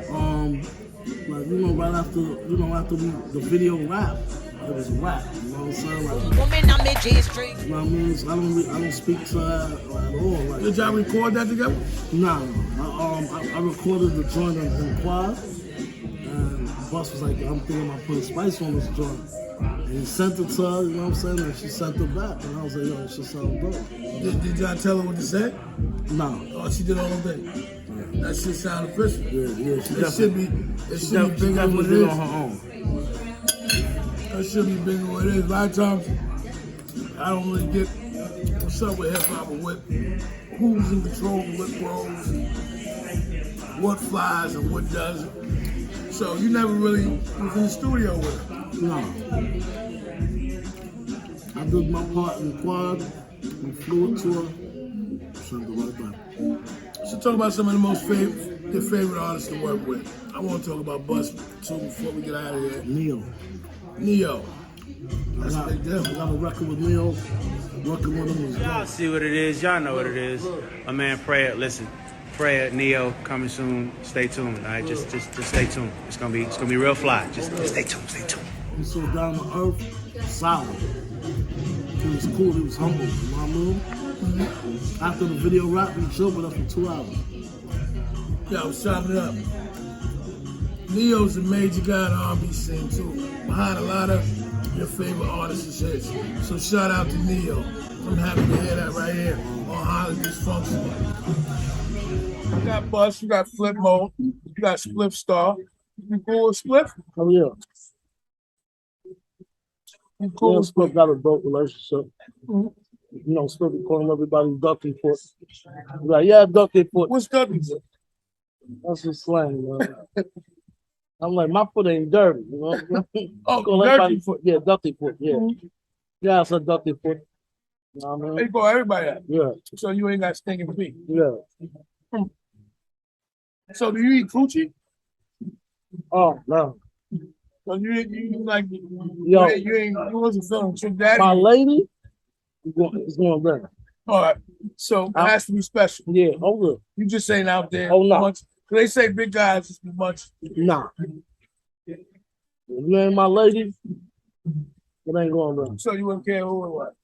Like, you know, right after the video rap, it was a rap. You know what I'm saying? Like,
Woman, I'm at J Street.
You know what I mean? So I don't speak to her at all. Like,
did y'all record that together?
Nah. I recorded the joint in quad, and Bus was like, I'm thinking about putting Spice on this joint. And he sent it to her, you know what I'm saying? And she sent it back. And I was like, yo, it should sound dope.
Did y'all tell her what to say?
No.
Oh, she did all of that. That shit sound official.
Yeah.
It should be bigger than what it is.
On her own.
That should be bigger than what it is. A lot of times, I don't really get what's up with hip hop or who's in control of what grows, what flies and what doesn't. So you never really was in the studio with her.
No. I did my part in the quad, we flew it to her, sent it right back.
So talk about some of your favorite artists to work with. I want to talk about Bust too before we get out of here.
Neo.
That's a big deal.
I got a record with Neo. Working with him was
Y'all see what it is. Y'all know what it is. My man Prayah, listen. Prayah, Neo, coming soon. Stay tuned. All right, just stay tuned. It's gonna be real fly. Just stay tuned.
He was so down to earth, solid. He was cool. He was humble. You know what I mean? After the video rap, he chilled with us for 2 hours.
Yeah, I was chopping it up. Neo's a major guy in the R&B scene too. Behind a lot of your favorite artists' hits. So shout out to Neo. I'm happy to hear that right here on HighlyDishFunctional. You got Bust, you got Flip Mode, you got Spliff Star. You cool with Spliff?
Oh yeah.
You cool with
Spliff got a dope relationship. You know, Spliff be calling everybody ducky foot. Like, yeah, ducky foot.
What's ducky foot?
That's just slang, man. I'm like, my foot ain't dirty, you know?
Oh, dirty foot.
Yeah, ducky foot, yeah. Yeah, it's a ducky foot. You know what I mean?
They call everybody that.
Yeah.
So you ain't got stinking feet.
Yeah.
So do you eat coochie?
Oh, no.
So you like,
Yo,
you wasn't feeling Trick Daddy?
my lady is going there.
All right. So it has to be special.
Yeah, over.
You just ain't out there.
Oh, no.
Much. They say big guys just be much.
Nah. If you ain't my lady, it ain't going there.
So you wouldn't care who it was?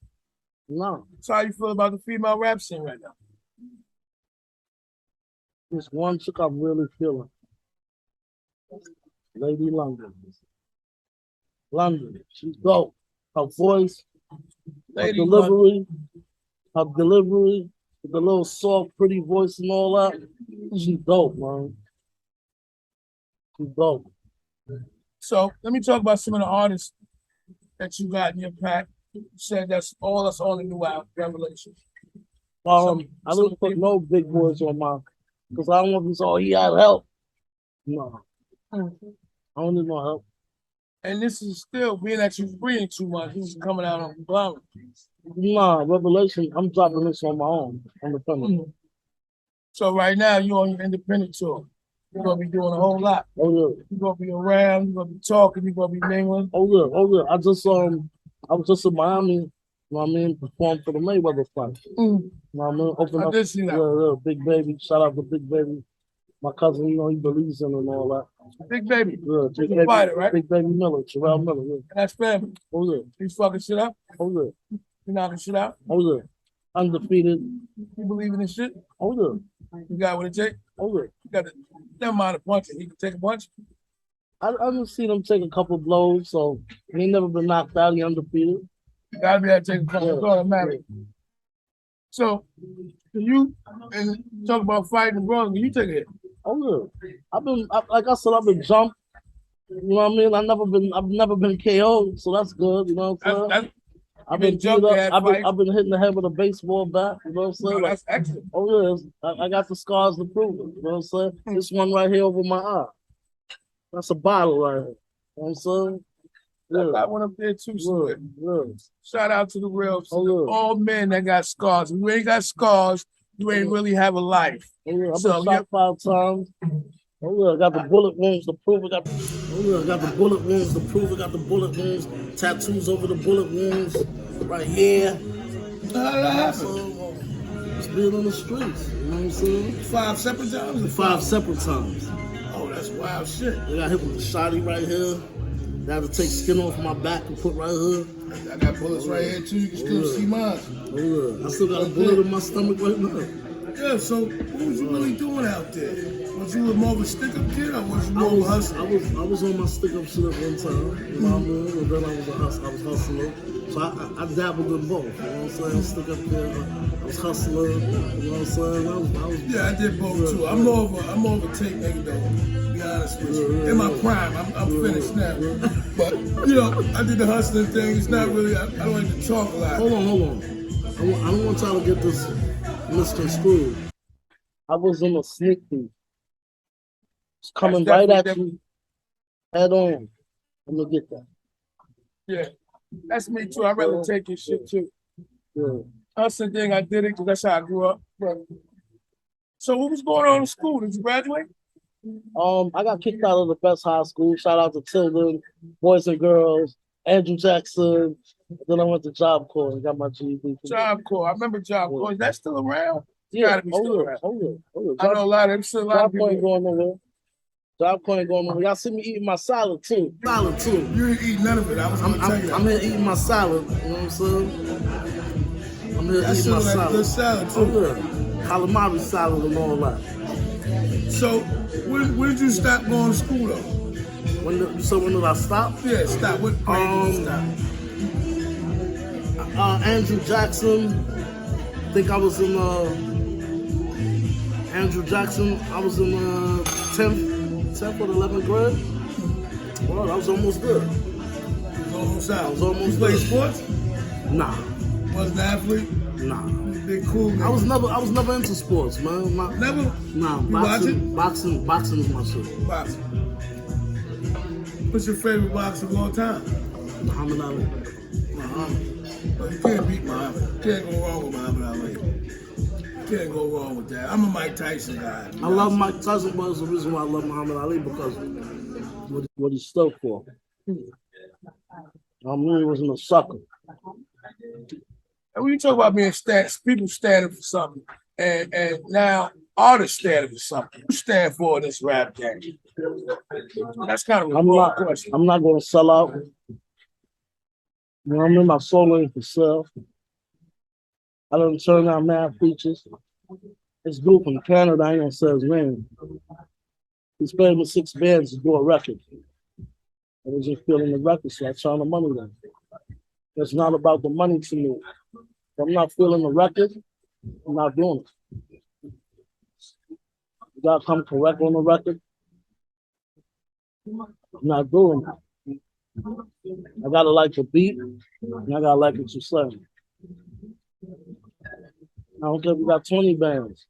No.
So how you feel about the female rap scene right now?
There's one chick I'm really feeling. Lady London. She's dope. Her voice, her delivery, with the little soft, pretty voice and all that. She's dope, man. She's dope.
So let me talk about some of the artists that you got in your pack. You said that's all the new album, Revelations.
I didn't put no big boys on mine because I don't want to say, oh, he had help. No. I don't need no help.
And this is still, being that you're breathing too much, this is coming out on Conglomerate.
Nah, Revelation, I'm dropping this on my own, independent.
So right now, you're on your independent tour. You're going to be doing a whole lot.
Oh, yeah.
You're going to be around, you're going to be talking, you're going to be mingling.
Oh, yeah. I was just in Miami, you know what I mean, performed for the Mayweather fight. You know what I mean? Open
I
up.
did see that.
Yeah, Big Baby. Shout out to Big Baby. My cousin, you know, he believes in and all that.
Big Baby.
Yeah,
He's a fighter, right?
Big Baby Miller, Terrell Miller, yeah.
And that's family.
Oh, yeah.
He's fucking shit up.
Oh, yeah.
You knocking shit out.
Oh, yeah. Undefeated.
You believe in this shit?
Oh, yeah.
You got what it takes?
Oh, yeah.
You got to, never mind a punch. He can take a punch.
I just seen him take a couple blows, so he ain't never been knocked out. He undefeated.
You gotta be able to take a couple. It's automatic. So, you and talk about fighting wrong. You take it.
Oh yeah, like I said, I've been jumped. You know what I mean? I've never been KO'd, so that's good. You know what I'm saying? I've been jumped up. I've been hitting the head with a baseball bat. You know what I'm saying?
No, that's excellent.
Oh yeah, I got the scars to prove it. You know what I'm saying? This one right here over my eye. That's a bottle right here. You know what I'm saying?
I got one up there too. So
Yeah.
shout out to the real
Oh, yeah.
all men that got scars. If you ain't got scars, you ain't really have a life.
Oh, yeah. I've
So,
been shot 5 times. Oh yeah, I got the bullet wounds to prove it. I got the bullet wounds to prove it. Got the bullet wounds, tattoos over the bullet wounds right here.
How did that happen?
Just being on the streets. You know what I'm saying?
5 separate times?
5 separate times.
Oh, that's wild shit.
I got hit with the shotty right here. I had to take skin off my back and put right here.
I got bullets right here too. You can still see mine.
Oh yeah, I still got a bullet in my stomach right now.
Yeah, so what was you really doing out there? Was you more of a stick-up kid or was you more of a hustler?
I was on my stick-up shit at one time. You know what I mean? And then I was hustling. So I dabbled in both. You know what I'm saying? Stick-up kid. I was hustling. You know what I'm saying?
Yeah, I did both too. I'm more of a tape nigga though. To be honest with you. In my prime, I'm finished now. But you know, I did the hustling thing. It's not really. I don't like to talk a lot.
Hold on. I don't want y'all to get this misconstrued. I was in a sneak thief. It's coming right at you, head on. I'm gonna get that.
Yeah, that's me too. I'd rather take your shit too.
Yeah.
Hustling thing, I did it because that's how I grew up. But, so what was going on in school? Did you graduate?
I got kicked out of the best high school. Shout out to Tilden, Boys and Girls, Andrew Jackson. Then I went to Job Corps and got my GED.
Job Corps. I remember Job Corps. Is that still around?
Yeah,
Gotta be still around.
Oh yeah.
I know a lot of them still
Job Corps ain't going nowhere. Job Corps ain't going nowhere. Y'all see me eating my salad too.
You didn't eat none of it. I was gonna tell you that.
I'm here eating my salad. You know what I'm saying? I'm here eating my salad.
Good salad too.
Oh yeah. Calamari salad and all that.
So when did you stop going to school though?
When did I stop?
Yeah, stop. What grade did you stop?
Andrew Jackson. I think I was in Andrew Jackson. I was in 10th or 11th grade. Well, I was almost good.
I was almost you played sports?
Nah.
Wasn't an athlete?
Nah.
Big cool man.
I was never into sports, man.
Never?
Nah. Boxing is my shit.
Boxing. What's your favorite boxer of all time?
Muhammad Ali.
Well, you can't beat Muhammad. You can't go wrong with Muhammad Ali. You can't go wrong with that. I'm a Mike Tyson guy.
I love Mike Tyson, but it's the reason why I love Muhammad Ali because what he stood for. I mean, he wasn't a sucker.
And when you talk about being people standing for something, and now artists standing for something, you stand for in this rap game. That's kind of a broad question.
I'm not going to sell out. You know what I mean? My soul ain't for sale. I don't turn out mad features. This group from Canada, I ain't gonna say his name. He's playing with 6 bands to do a record. I was just feeling the record, so I turned the money down. It's not about the money to me. If I'm not feeling the record, I'm not doing it. You gotta come correct on the record. I'm not doing it. I gotta like the beat, and I gotta like what you say. I don't care if we got 20 bands.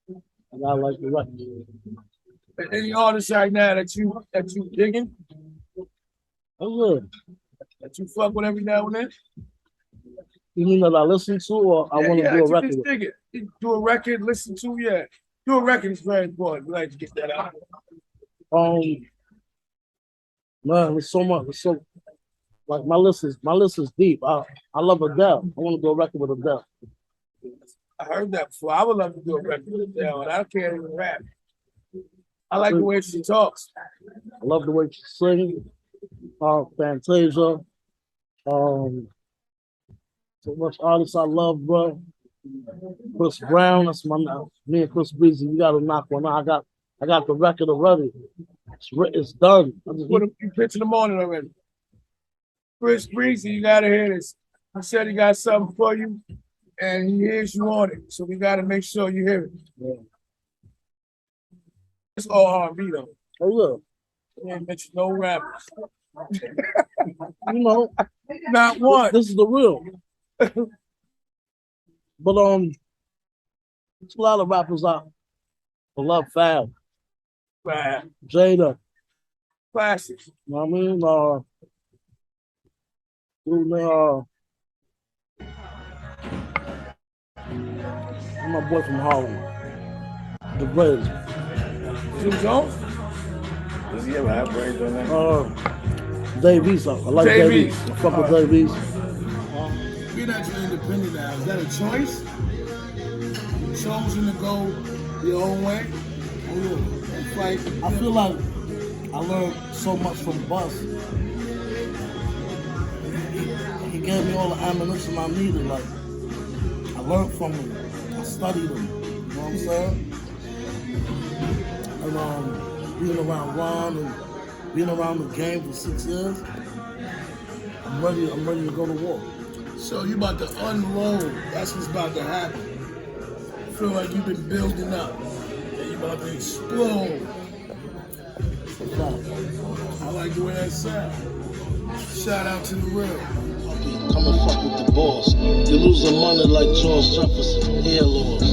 I gotta like the record.
Any artists right now that you digging?
Oh yeah.
That you fuck with every now and then?
You mean that I listen to, or I want to do a record?
Just dig it. Do a record, listen to, yeah. Do a record is very important. We like to get that out.
Man, there's so much. Like my list is deep. I love Adele. I want to do a record with Adele.
I heard that before. I would love to do a record with Adele, and I can't even rap. I like the way she talks.
I love the way she sings. Fantasia. So much artists I love, bro. Chris Brown, that's me and Chris Breezy. We gotta knock one out. I got the record already. It's done.
You pitch in the morning already. Chris Breezy, you gotta hear this. He said he got something for you, and he hears you on it. So we gotta make sure you hear it.
Yeah.
It's all R&B though.
Oh look.
He ain't mentioned no rappers.
You know,
not one.
This is the real. But there's a lot of rappers out. I love Fab.
Fab.
Jada.
Classics.
You know what I mean? My boy from Harlem. The greatest.
Jim Jones? Does he ever have braids on that?
Dave East. I like Dave East. I fuck with Dave East.
Being that you're independent now, is that a choice? You chosen to go your own way?
It's like, I feel like I learned so much from Bus. He gave me all the ammunition I needed. Like, I learned from him. I studied him. You know what I'm saying? And being around Ron and being around the game for 6 years, I'm ready to go to war.
So you about to unload. That's what's about to happen. I feel like you've been building up. And you're about to explode. I like the way that sounds. Shout out to the real.
Come and fuck with the boss. You're losing money like George Jefferson, hair loss.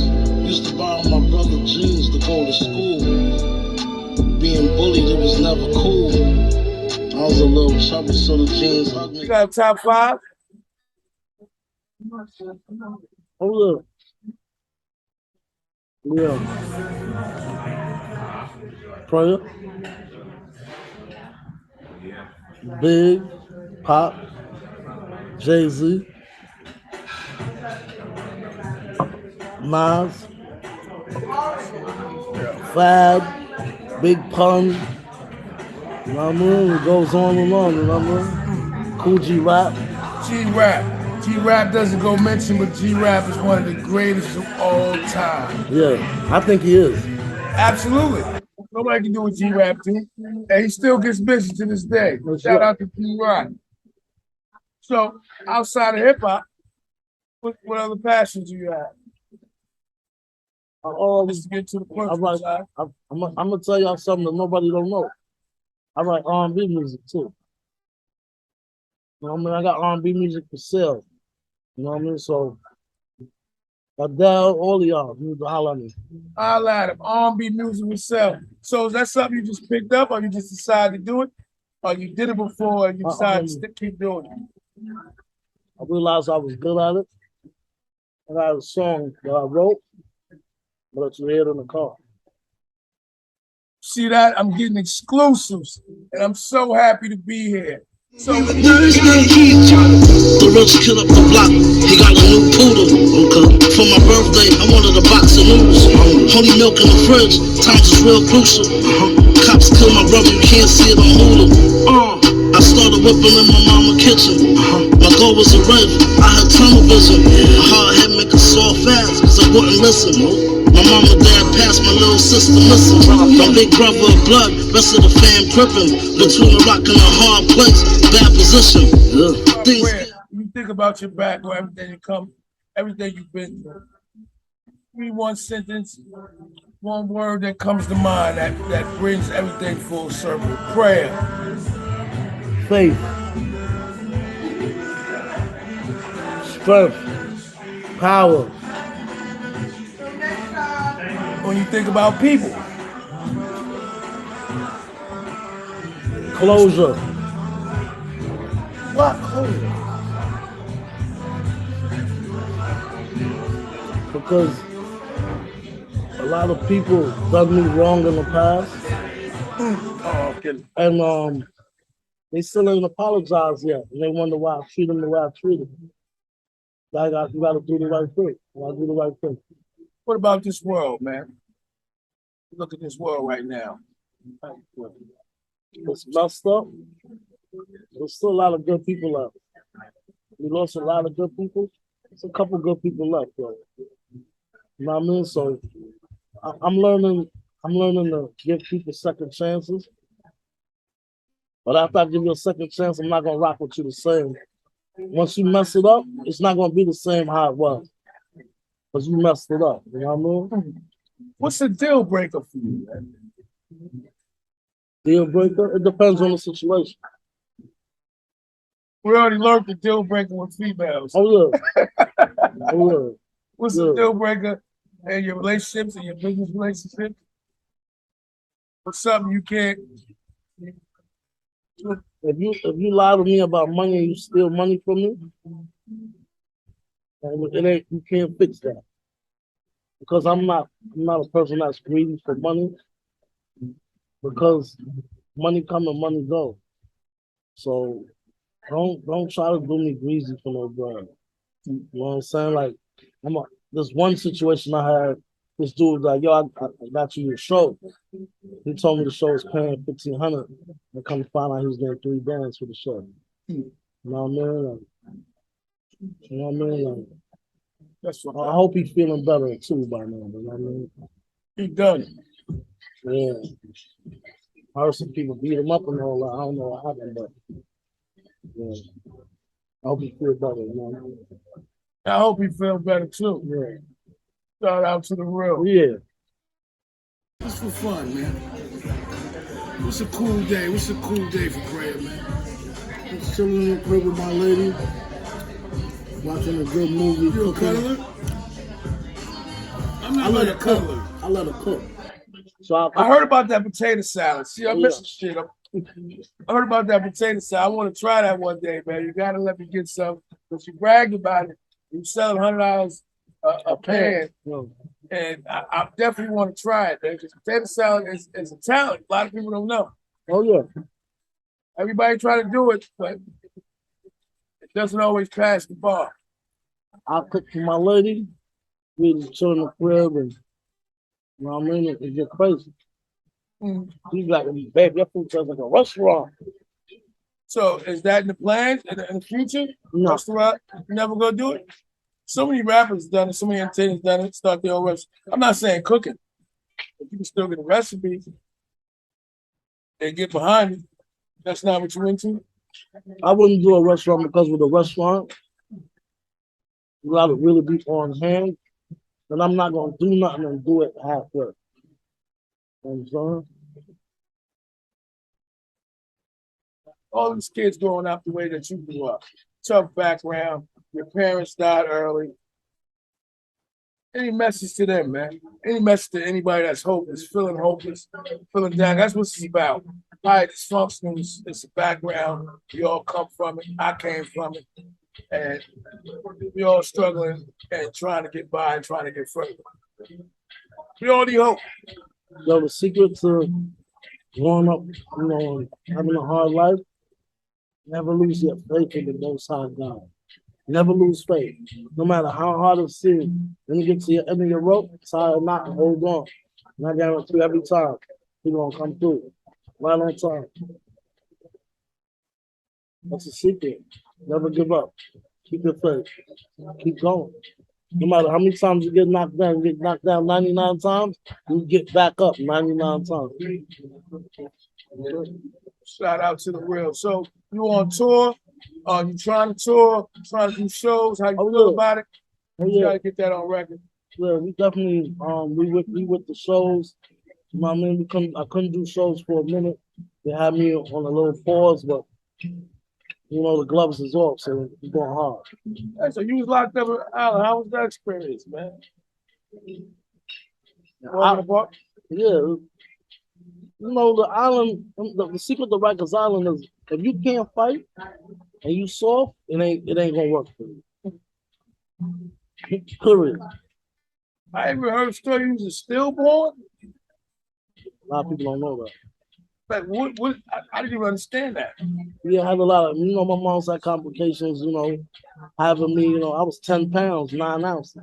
Used to borrow my brother jeans to go to school. Being bullied, it was never cool. I was a little chubby, so the jeans hugged me.
You got a top 5?
Oh, look. Yeah. Prayer. Big. Pop. Jay-Z. Nas. Fab. Big Pun. You know what I mean? It goes on and on, you know what I mean? Cool G-Rap.
G-Rap. G-Rap doesn't go mention, but G-Rap is one of the greatest of all time.
Yeah, I think he is.
Absolutely. Nobody can do what G-Rap do. And he still gets busy to this day. Shout out to G-Rap. So, outside of hip-hop, what other passions do you have? Just to get to the point.
I'm gonna tell y'all something that nobody don't know. I write R&B music too. You know what I mean? I got R&B music for sale. You know what I mean? So, Adele, all of y'all need to holler at me.
Holler at him. R&B music for sale. So is that something you just picked up, or you just decided to do it, or you did it before and you decided to keep doing it?
I realized I was good at it. And I had a song that I wrote, but you hear it in the car.
See that? I'm getting exclusives, and I'm so happy to be here. So
the rich kid up the block, he got a new poodle. Okay. For my birthday, I wanted a box of noodles. Honey milk in the fridge, times is real crucial. Cops kill my brother, you can't see it on Hulu. I started whipping in my mama's kitchen. My goal was a rave, I had tunnel vision. My hard head make a soft fast, cause I wouldn't listen. My mom and dad passed my little sister missing. My big brother of blood, rest of the fam crippin'. Between a rock and a hard place, bad position.
You think about your background, everything you've been through. Give me one sentence, one word that comes to mind that brings everything full circle. Prayer.
Faith. Strength. Power.
When you think about people.
Closure.
What closure?
Because a lot of people done me wrong in the past.
Oh, okay.
And they still ain't apologized yet. And they wonder why I treat them the way I treat them. You gotta do the right thing. You gotta do the right thing.
What about this world, man? Look at this world right now.
It's messed up. There's still a lot of good people left. We lost a lot of good people. There's a couple good people left, though. You know what I mean? So I'm learning I'm learning to give people second chances. But after I give you a second chance, I'm not gonna rock with you the same. Once you mess it up, it's not gonna be the same how it was. Because you messed it up. You know what I mean?
What's the deal breaker for you, man?
Deal breaker? It depends on the situation.
We already learned the deal breaker with females.
Oh yeah. Oh yeah.
What's the deal breaker in your relationships and your business relationships? What's something you can't?
If you lie to me about money and you steal money from me, you can't fix that. Because I'm not a person that's greedy for money. Because money come and money go. So don't try to do me greasy for no bread. You know what I'm saying? Like this one situation I had, this dude was like, yo, I got you a show. He told me the show was paying $1,500. I come to find out he was getting $3 for the show. You know what I mean? Like, you know what I mean? Like,
That's what
I hope he's feeling better too by now. You know what I mean?
he done.
Yeah. I heard some people beat him up and all that. I don't know what happened, but yeah. I hope he feels better. You know what I mean?
I hope he feels better too.
Yeah.
Shout out to the real.
Yeah.
It's for fun, man. What's a cool day? What's a cool day for prayer, man?
Just chilling in the crib with my lady, watching a good movie.
You a cuddler? I'm not like a cuddler.
I let her cook. So
I heard about that potato salad. See, I'm missing shit. I heard about that potato salad. I want to try that one day, man. You gotta let me get some. Because you bragged about it. You selling $100 a pan. And I definitely want to try it, man. Because potato salad is a talent. A lot of people don't know.
Oh yeah.
Everybody try to do it, but it doesn't always pass the bar.
I cook for my lady. We just chill in the crib and you know what I mean? It get crazy. She's like, baby, your food tastes like a restaurant.
So is that in the plans in the future?
No.
Restaurant? You never gonna do it? So many rappers done it, so many entertainers done it, start their own restaurant. I'm not saying cooking, but you can still get a recipe and get behind it. That's not what you're into?
I wouldn't do a restaurant because with a restaurant, you gotta really be on hand. And I'm not gonna do nothing and do it halfway. You know what I'm saying?
All these kids growing up the way that you grew up. Tough background. Your parents died early. Any message to them, man? Any message to anybody that's hopeless, feeling down? That's what it's about. HighlyDishFunctional is the background. We all come from it. I came from it. And we all struggling and trying to get by and trying to get further. We all need hope.
Yo, the secret to growing up, you know, having a hard life, never lose your faith in the Most High God. Never lose faith. No matter how hard it seems, when you get to the end of your rope, tie a knot and hold on. And I guarantee you every time, he's gonna come through. Right on time. That's the secret. Never give up. Keep your faith. Keep going. No matter how many times you get knocked down, 99 times, you get back up 99 times.
Shout out to the real. So you on tour? You trying to tour? Trying to do shows? How you feel about it? You gotta get that on record.
Yeah, we definitely we with the shows. You know what I mean? I couldn't do shows for a minute. They had me on a little pause, but you know the gloves is off, so it's going hard.
Hey, so you was locked up in Island. How was that experience, man?
Yeah. You know, the island, the secret to Rikers Island is if you can't fight and you soft, it ain't gonna work for you. Period.
I ever heard a story you was a stillborn.
A lot of people don't know that.
Like what I didn't even understand that.
Yeah, I had a lot of, you know, my mom's had complications, you know, having me, you know, I was 10 pounds, 9 ounces.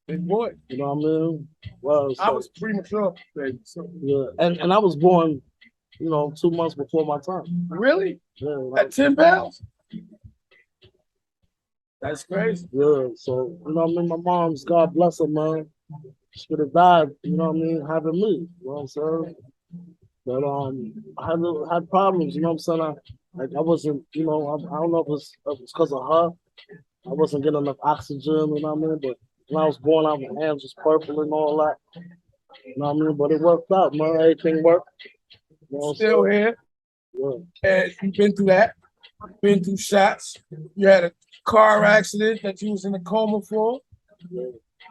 Big boy.
You know what I mean? Well, so,
I was premature, baby. So.
Yeah, and I was born, you know, 2 months before my time.
Really?
Yeah,
at 10 pounds? That's crazy.
Yeah, so, you know what I mean? My mom's, God bless her, man. she could have died, you know what I mean, having me, you know what I'm saying? But I had problems, you know what I'm saying? I wasn't, you know, I don't know if it's because of her. I wasn't getting enough oxygen, you know what I mean? But when I was born out, my hands was purple and all that. You know what I mean? But it worked out, man. Everything worked. You know
Still here.
Yeah.
And you've been through that. Been through shots. You had a car accident that you was in a coma for.
Yeah.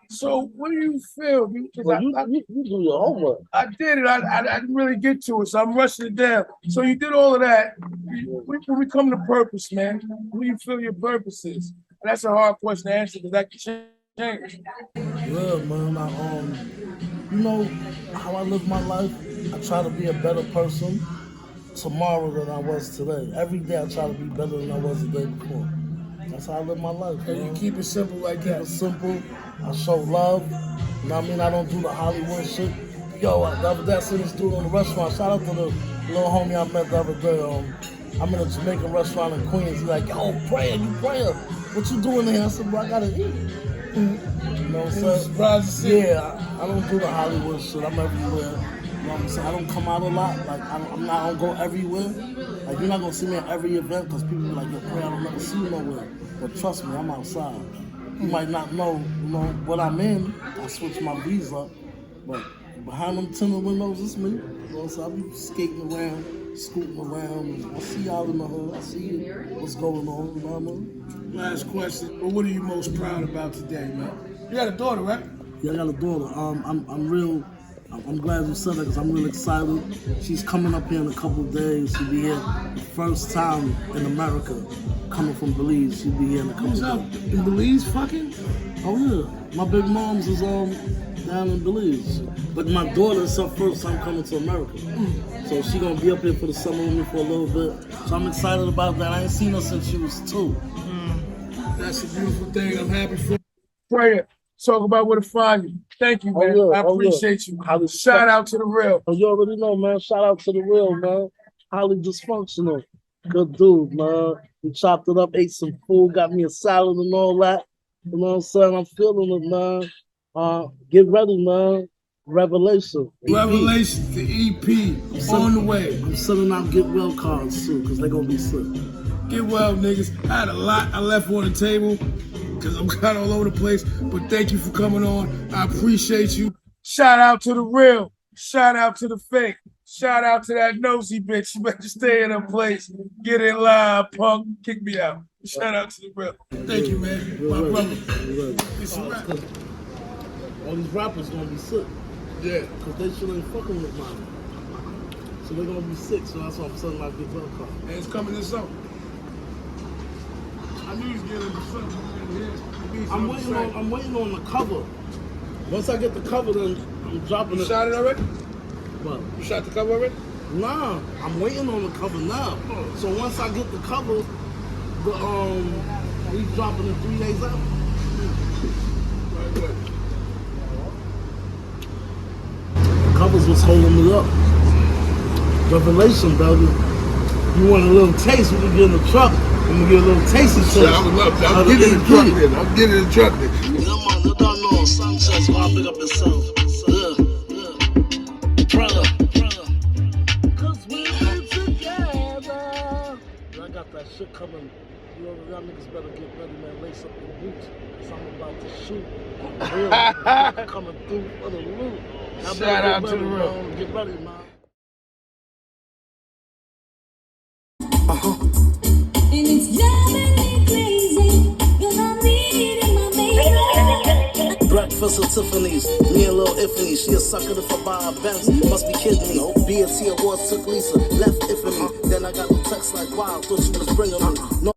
So what do you feel?
Well, you do your homework.
I did it. I didn't really get to it, so I'm rushing it down. So you did all of that. When we come to purpose, man, what do you feel your purpose is? And that's a hard question to answer because that can change.
Yeah, man. You know how I live my life? I try to be a better person tomorrow than I was today. Every day I try to be better than I was the day before. That's how I live my life.
And you keep it simple like that.
Keep it simple. I show love. You know what I mean? I don't do the Hollywood shit. Yo, the other day I seen this dude in the restaurant. Shout out to the little homie I met the other day. I'm in a Jamaican restaurant in Queens. He's like, yo, Prayah, what you doing here? I said, bro, I gotta eat. You know what I'm saying? Yeah, I don't do the Hollywood shit. I'm everywhere. You know what I'm saying? I don't come out a lot. Like, I don't go everywhere. Like, you're not gonna see me at every event because people be like, yo, Prayah, I don't never see you nowhere. But trust me, I'm outside. You might not know, what I'm in. I switch my V's up. But behind them tinted windows, it's me. You know what I'm saying? I be skating around, scooting around. And I see y'all in the hood. I see what's going on. You know what I mean?
Last question. Well, what are you most proud about today, man? You got a daughter, right?
Yeah, I got a daughter. I'm glad you said that because I'm real excited. She's coming up here in a couple of days. She'll be here the first time in America, coming from Belize. She'll be here in a couple of days.
In Belize, fucking?
Oh yeah, my big mom's is down in Belize. But my daughter is her first time coming to America. So she gonna be up here for the summer with me for a little bit. So I'm excited about that. I ain't seen her since she was 2.
That's a beautiful thing. I'm happy for you. Prayah, talk about where to find you. Thank you, man. I appreciate you. Shout out to the real.
Oh, you already know, man. Shout out to the real, man. HighlyDishFunctional. Good dude, man. We chopped it up, ate some food, got me a salad and all that. You know what I'm saying? I'm feeling it, man. Get ready, man. Revelation.
Revelation, the EP, on the way.
I'm sending out get well cards too, because they're gonna be sick.
Get well, niggas. I had a lot I left on the table because I'm kind of all over the place, but thank you for coming on. I appreciate you. Shout out to the real. Shout out to the fake. Shout out to that nosy bitch. You better stay in her place. Get in line, punk. Kick me out. Shout out to the real. Thank you, man. My brother. It's a wrap.
All these rappers gonna be sick.
Yeah.
Because they shit ain't fucking with mine. So they're gonna be sick, so that's why I'm sending out get well cards.
And it's coming this summer. I knew he was getting the summer.
I'm waiting on the cover. Once I get the cover, then I'm dropping
You
it.
shot it already?
What?
You shot the cover already?
Nah, I'm waiting on the cover now. So once I get the cover, we dropping it 3 days out.
Right.
The covers was holding me up. Revelation, baby. You want a little taste? We can get in the truck. I'm gonna get a little tasty taste.
I would love that. I'm getting in the truck then. I'm getting in the truck then.
Yeah, man, you don't know. Sanchez, go pick up yourself. Prayah. Cause we're together. I got that shit coming. You know, y'all niggas better get ready, man. Lace up your boots. Cause I'm about to shoot. Real coming through for the loot.
Shout out to the real.
Man. Get ready, man.
And it's driving me crazy, 'cause I'm needing my baby.
Breakfast at Tiffany's, me and Lil Iffany. She a sucker if I buy her Benz, must be kidding me. BSC Awards took Lisa, left Iffany. Then I got the text like, wow, thought she was bringing me. No.